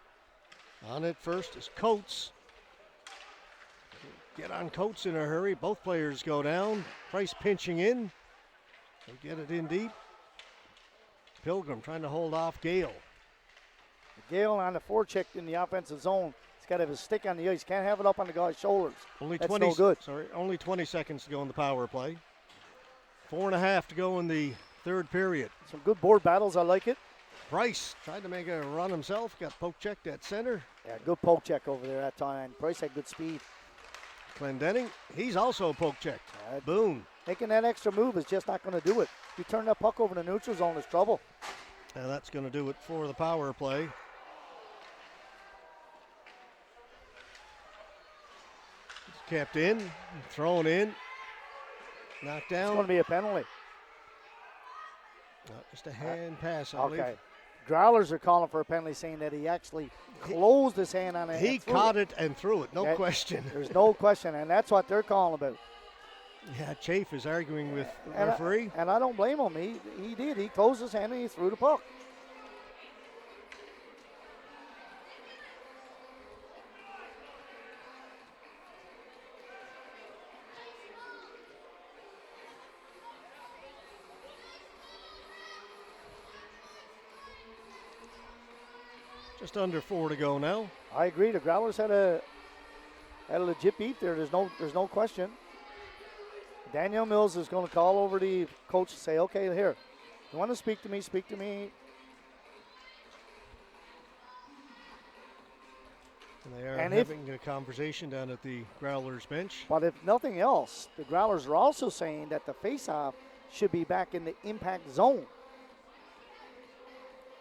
On it first is Coates. Get on Coates in a hurry. Both players go down. Price pinching in. They get it in deep. Pilgrim trying to hold off Gale. Gale on the forecheck in the offensive zone. He's got to have his stick on the ice. Can't have it up on the guy's shoulders. That's no good. Only 20 seconds to go in the power play. 4.5 to go in the third period. Some good board battles. I like it. Price tried to make a run himself. Got poke checked at center. Yeah, good poke check over there that time. Price had good speed. Clendenning, he's also poke checked. Boone. Making that extra move is just not going to do it. You turn that puck over the neutral zone, it's trouble. And that's going to do it for the power play. It's kept in, thrown in, knocked down. It's going to be a penalty. Just a hand pass, I believe. Growlers are calling for a penalty, saying that he actually closed his hand on it. He caught it and threw it, no question. There's no question, and that's what they're calling about. Yeah, Chafe is arguing with the referee. And I don't blame him. He did. He closed his hand and he threw the puck. Just under 4 to go now. I agree. The Growlers had a legit beat there. There's no question. Daniel Mills is going to call over the coach and say, okay, here, you want to speak to me, speak to me. And they are having a conversation down at the Growlers bench. But if nothing else, the Growlers are also saying that the faceoff should be back in the impact zone.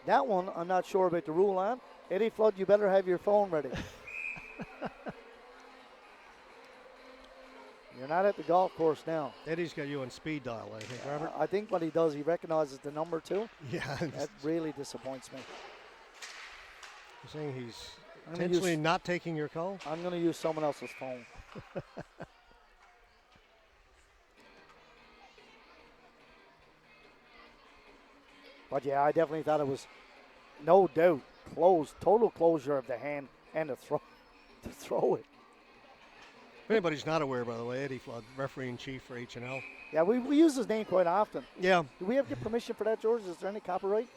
That one, I'm not sure about the rule on. Eddie Flood, you better have your phone ready. You're not at the golf course now. Eddie's got you on speed dial, I think, Robert. I think what he does, he recognizes the number too. Yeah. That really disappoints me. You're saying he's intentionally not taking your call? I'm going to use someone else's phone. But yeah, I definitely thought it was, no doubt, total closure of the hand and to throw it. If anybody's not aware, by the way, Eddie Flood, referee in chief for H&L. Yeah, we use his name quite often. Yeah. Do we have to get permission for that, George? Is there any copyright?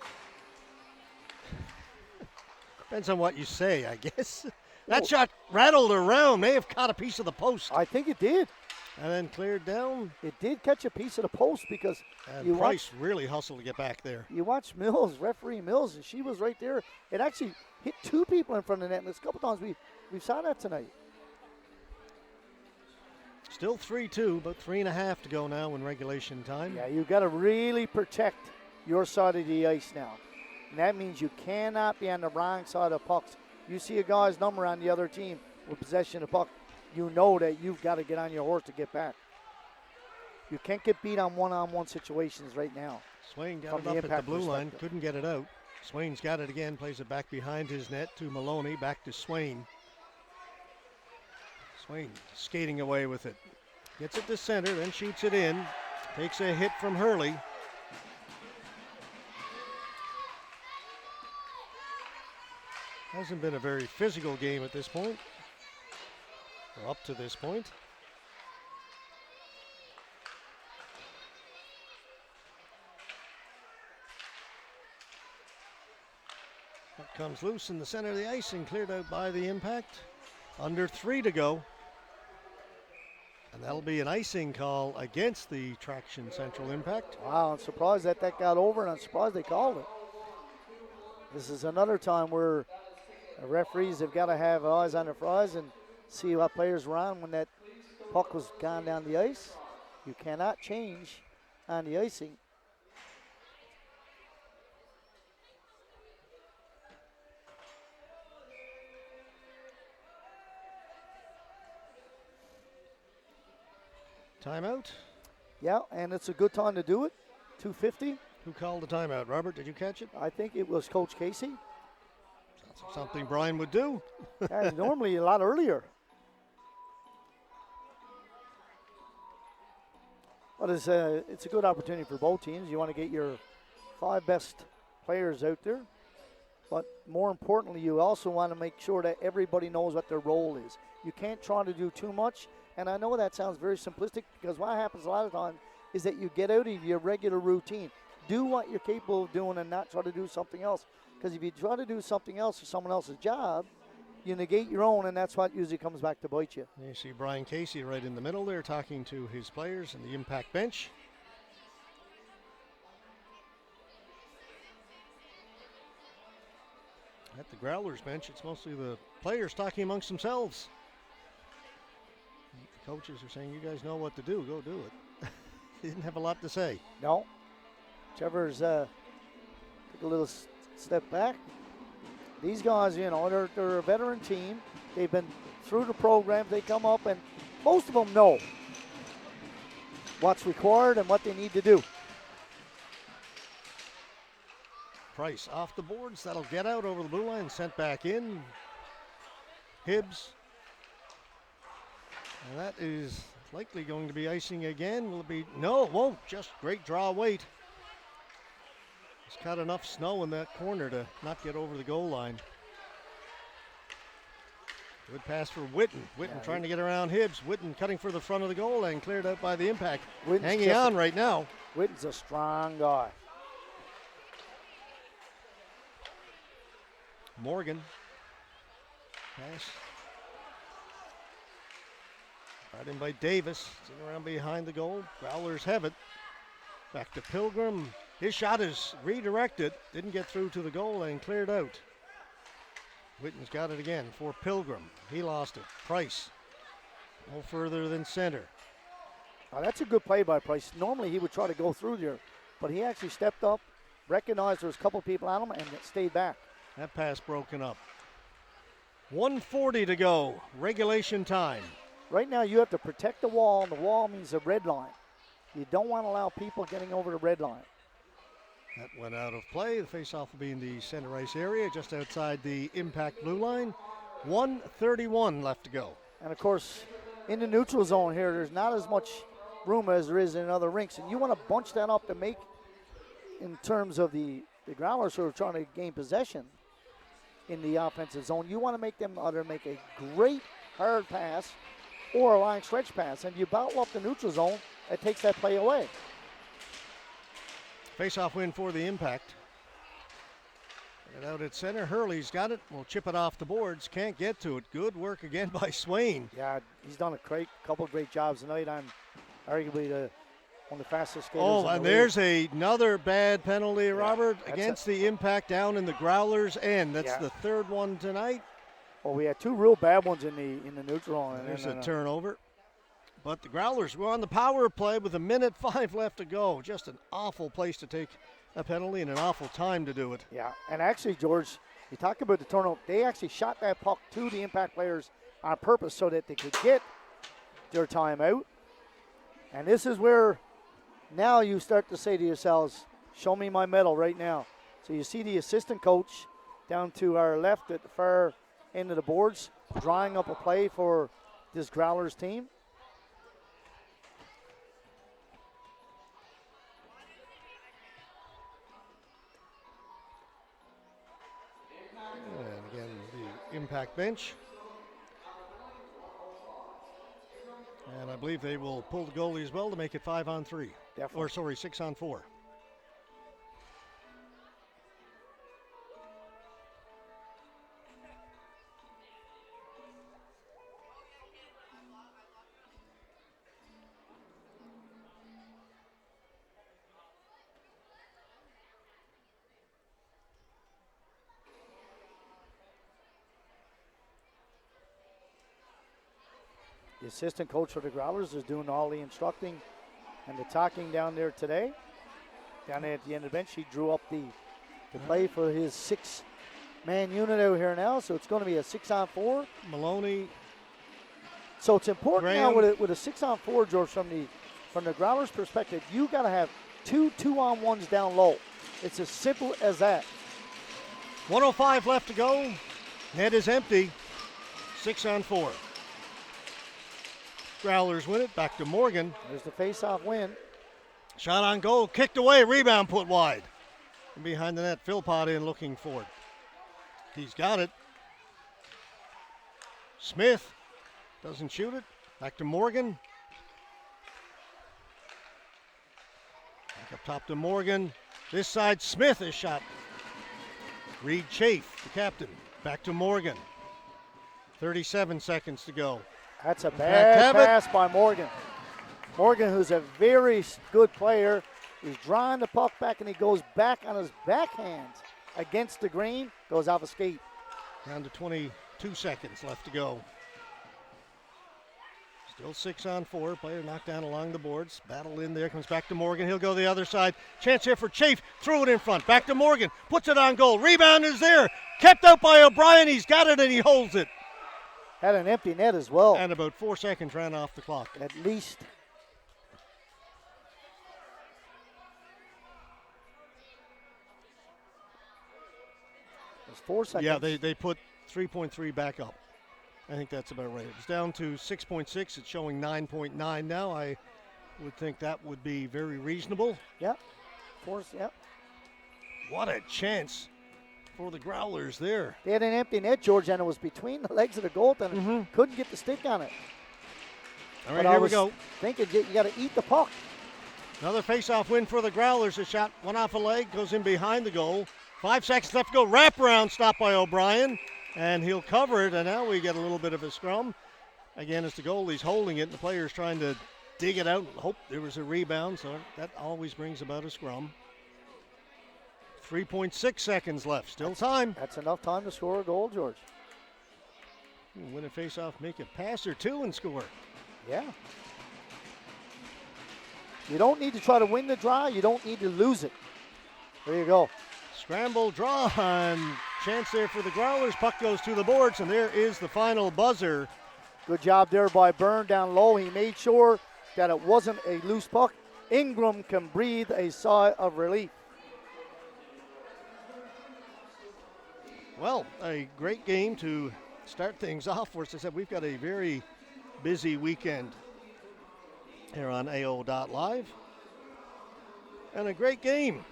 Depends on what you say, I guess. That shot rattled around, may have caught a piece of the post. I think it did. and then cleared down. It did catch a piece of the post because And you Price really hustled to get back there. You watch Mills, referee Mills, and she was right there. It actually hit two people in front of the net, and there's a couple times we saw that tonight. Still 3-2, but 3.5 to go now in regulation time. Yeah, you got to really protect your side of the ice now. And that means you cannot be on the wrong side of pucks. You see a guy's number on the other team with possession of the puck, you know that you've got to get on your horse to get back. You can't get beat on one-on-one situations right now. Swain got it up at the blue line, couldn't get it out. Swain's got it again, plays it back behind his net to Maloney, back to Swain. Swain skating away with it. Gets it to center, then shoots it in. Takes a hit from Hurley. Hasn't been a very physical game at this point. Or up to this point. That comes loose in the center of the ice and cleared out by the Impact. Under 3 to go. And that'll be an icing call against the Traction Central Impact. Wow, I'm surprised that got over, and I'm surprised they called it. This is another time where the referees have got to have eyes on the prize and see what players were on when that puck was gone down the ice. You cannot change on the icing. Timeout. Yeah, and it's a good time to do it. 2:50. Who called the timeout? Robert, did you catch it? I think it was Coach Casey. Sounds like something Brian would do. Yeah, normally a lot earlier. But it's a good opportunity for both teams. You want to get your 5 best players out there. But more importantly, you also want to make sure that everybody knows what their role is. You can't try to do too much. And I know that sounds very simplistic because what happens a lot of times is that you get out of your regular routine. Do what you're capable of doing and not try to do something else. Because if you try to do something else or someone else's job, you negate your own, and that's what usually comes back to bite you. You see Brian Casey right in the middle there talking to his players in the Impact bench. At the Growlers bench, it's mostly the players talking amongst themselves. The coaches are saying, you guys know what to do, go do it. He didn't have a lot to say. No. Trevor's took a little step back. These guys, you know, they're a veteran team. They've been through the programs. They come up, and most of them know what's required and what they need to do. Price off the boards. That'll get out over the blue line, sent back in. Hibbs. And that is likely going to be icing again. Will it be? No, it won't. Just great draw weight. It's caught enough snow in that corner to not get over the goal line. Good pass for Witten. Witten trying to get around Hibbs. Witten cutting for the front of the goal line, cleared out by the Impact. Witten's hanging on right now. Witten's a strong guy. Morgan. Pass. Right in by Davis. Sitting around behind the goal. Growlers have it. Back to Pilgrim. His shot is redirected. Didn't get through to the goal and cleared out. Witten's got it again for Pilgrim. He lost it. Price. No further than center. Now that's a good play by Price. Normally he would try to go through there, but he actually stepped up, recognized there was a couple people on him, and stayed back. That pass broken up. 1:40 to go. Regulation time. Right now you have to protect the wall, and the wall means the red line. You don't want to allow people getting over the red line. That went out of play. The faceoff will be in the center ice area, just outside the Impact blue line. 1:31 left to go. And of course, in the neutral zone here, there's not as much room as there is in other rinks. And you want to bunch that up to make, in terms of the Growlers who are trying to gain possession in the offensive zone, you want to make them either make a great hard pass or a line stretch pass. And you bottle up the neutral zone, it takes that play away. Face-off win for the Impact. Right out at center. Hurley's got it. Will chip it off the boards. Can't get to it. Good work again by Swain. Yeah, he's done a couple of great jobs tonight. I'm arguably one of the fastest skaters. Oh, and there's another bad penalty, Robert, that's against the Impact down in the Growlers' end. That's the third one tonight. Well, we had two real bad ones in the neutral. And there's a turnover. But the Growlers were on the power play with 1:05 left to go. Just an awful place to take a penalty and an awful time to do it. Yeah, and actually, George, you talk about the turnover. They actually shot that puck to the Impact players on purpose so that they could get their timeout. And this is where now you start to say to yourselves, show me my medal right now. So you see the assistant coach down to our left at the far end of the boards, drawing up a play for this Growlers team. And again, the Impact bench. And I believe they will pull the goalie as well to make it 5-on-3. Definitely. Or, sorry, 6-on-4. The assistant coach for the Growlers is doing all the instructing and the talking down there today. Down there at the end of the bench, he drew up the play for his 6-man unit out here now. So it's going to be a 6-on-4. Maloney. So it's important Graham. now with a 6-on-4, George, from the Growlers' perspective, you got to have two 2-on-1s down low. It's as simple as that. 1:05 left to go. Net is empty. 6-on-4. Growlers win it. Back to Morgan. There's the face-off win. Shot on goal. Kicked away. Rebound put wide. And behind the net, Philpott in looking for it. He's got it. Smith doesn't shoot it. Back to Morgan. Back up top to Morgan. This side, Smith is shot. Reed Chafe, the captain. Back to Morgan. 37 seconds to go. That's a bad pass by Morgan. Morgan, who's a very good player, is drawing the puck back, and he goes back on his backhand against the green, goes off a skate. Down to 22 seconds left to go. Still 6-on-4. Player knocked down along the boards. Battle in there. Comes back to Morgan. He'll go the other side. Chance here for Chafe. Threw it in front. Back to Morgan. Puts it on goal. Rebound is there. Kept out by O'Brien. He's got it and he holds it. Had an empty net as well. And about 4 seconds ran off the clock. At least. There's 4 seconds. Yeah, they put 3.3 back up. I think that's about right. It's down to 6.6. It's showing 9.9 now. I would think that would be very reasonable. Yep. Yep. What a chance for the Growlers there. They had an empty net, George, and it was between the legs of the goaltender. Couldn't get the stick on it. All right, here we go. Thinking you got to eat the puck. Another face-off win for the Growlers. A shot went off a leg, goes in behind the goal. 5 seconds left to go. Wraparound stop by O'Brien, and he'll cover it. And now we get a little bit of a scrum. Again, it's the goalie's holding it, and the player's trying to dig it out and hope there was a rebound. So that always brings about a scrum. 3.6 seconds left. Still time. That's enough time to score a goal, George. Win a face-off, make a pass or two and score. Yeah. You don't need to try to win the draw. You don't need to lose it. There you go. Scramble draw and chance there for the Growlers. Puck goes to the boards, and there is the final buzzer. Good job there by Byrne down low. He made sure that it wasn't a loose puck. Ingram can breathe a sigh of relief. Well, a great game to start things off for us. As I said, we've got a very busy weekend here on AO.live. And a great game.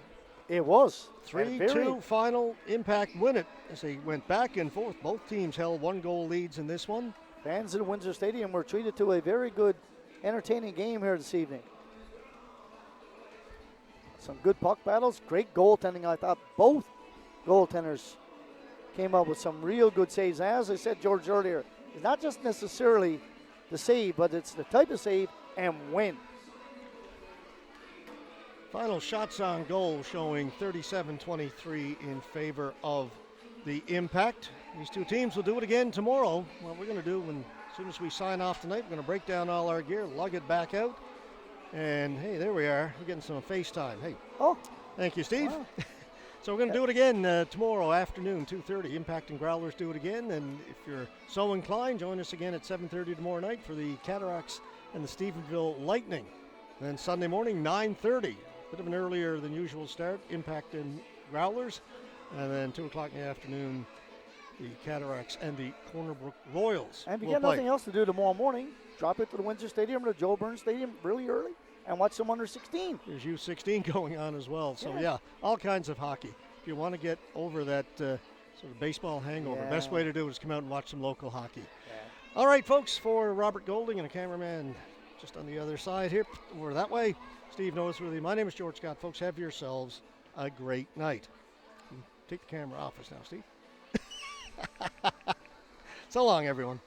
It was. 3-2 final. Impact win it as they went back and forth. Both teams held 1-goal leads in this one. Fans in Windsor Stadium were treated to a very good, entertaining game here this evening. Some good puck battles, great goaltending. I thought both goaltenders came up with some real good saves. As I said, George, earlier, it's not just necessarily the save, but it's the type of save and when. Final shots on goal showing 37-23 in favor of the Impact. These two teams will do it again tomorrow. What we're going to do as soon as we sign off tonight, we're going to break down all our gear, lug it back out. And hey, there we are. We're getting some FaceTime. Hey. Oh. Thank you, Steve. Wow. So we're going to do it again tomorrow afternoon, 2:30. Impact and Growlers do it again. And if you're so inclined, join us again at 7:30 tomorrow night for the Cataracts and the Stephenville Lightning. And then Sunday morning, 9:30. Bit of an earlier than usual start, Impact and Growlers. And then 2 o'clock in the afternoon, the Cataracts and the Corner Brook Royals. And if you will got play. nothing else to do tomorrow morning, drop it to the Windsor Stadium or the Joe Burns Stadium really early and watch some under 16. There's U16 going on as well. So, Yeah. all kinds of hockey. If you want to get over that sort of baseball hangover, best way to do it is come out and watch some local hockey. Yeah. All right, folks, for Robert Golding and a cameraman just on the other side here, or that way, Steve Noseworthy. My name is George Scott. Folks, have yourselves a great night. Take the camera off us now, Steve. So long, everyone.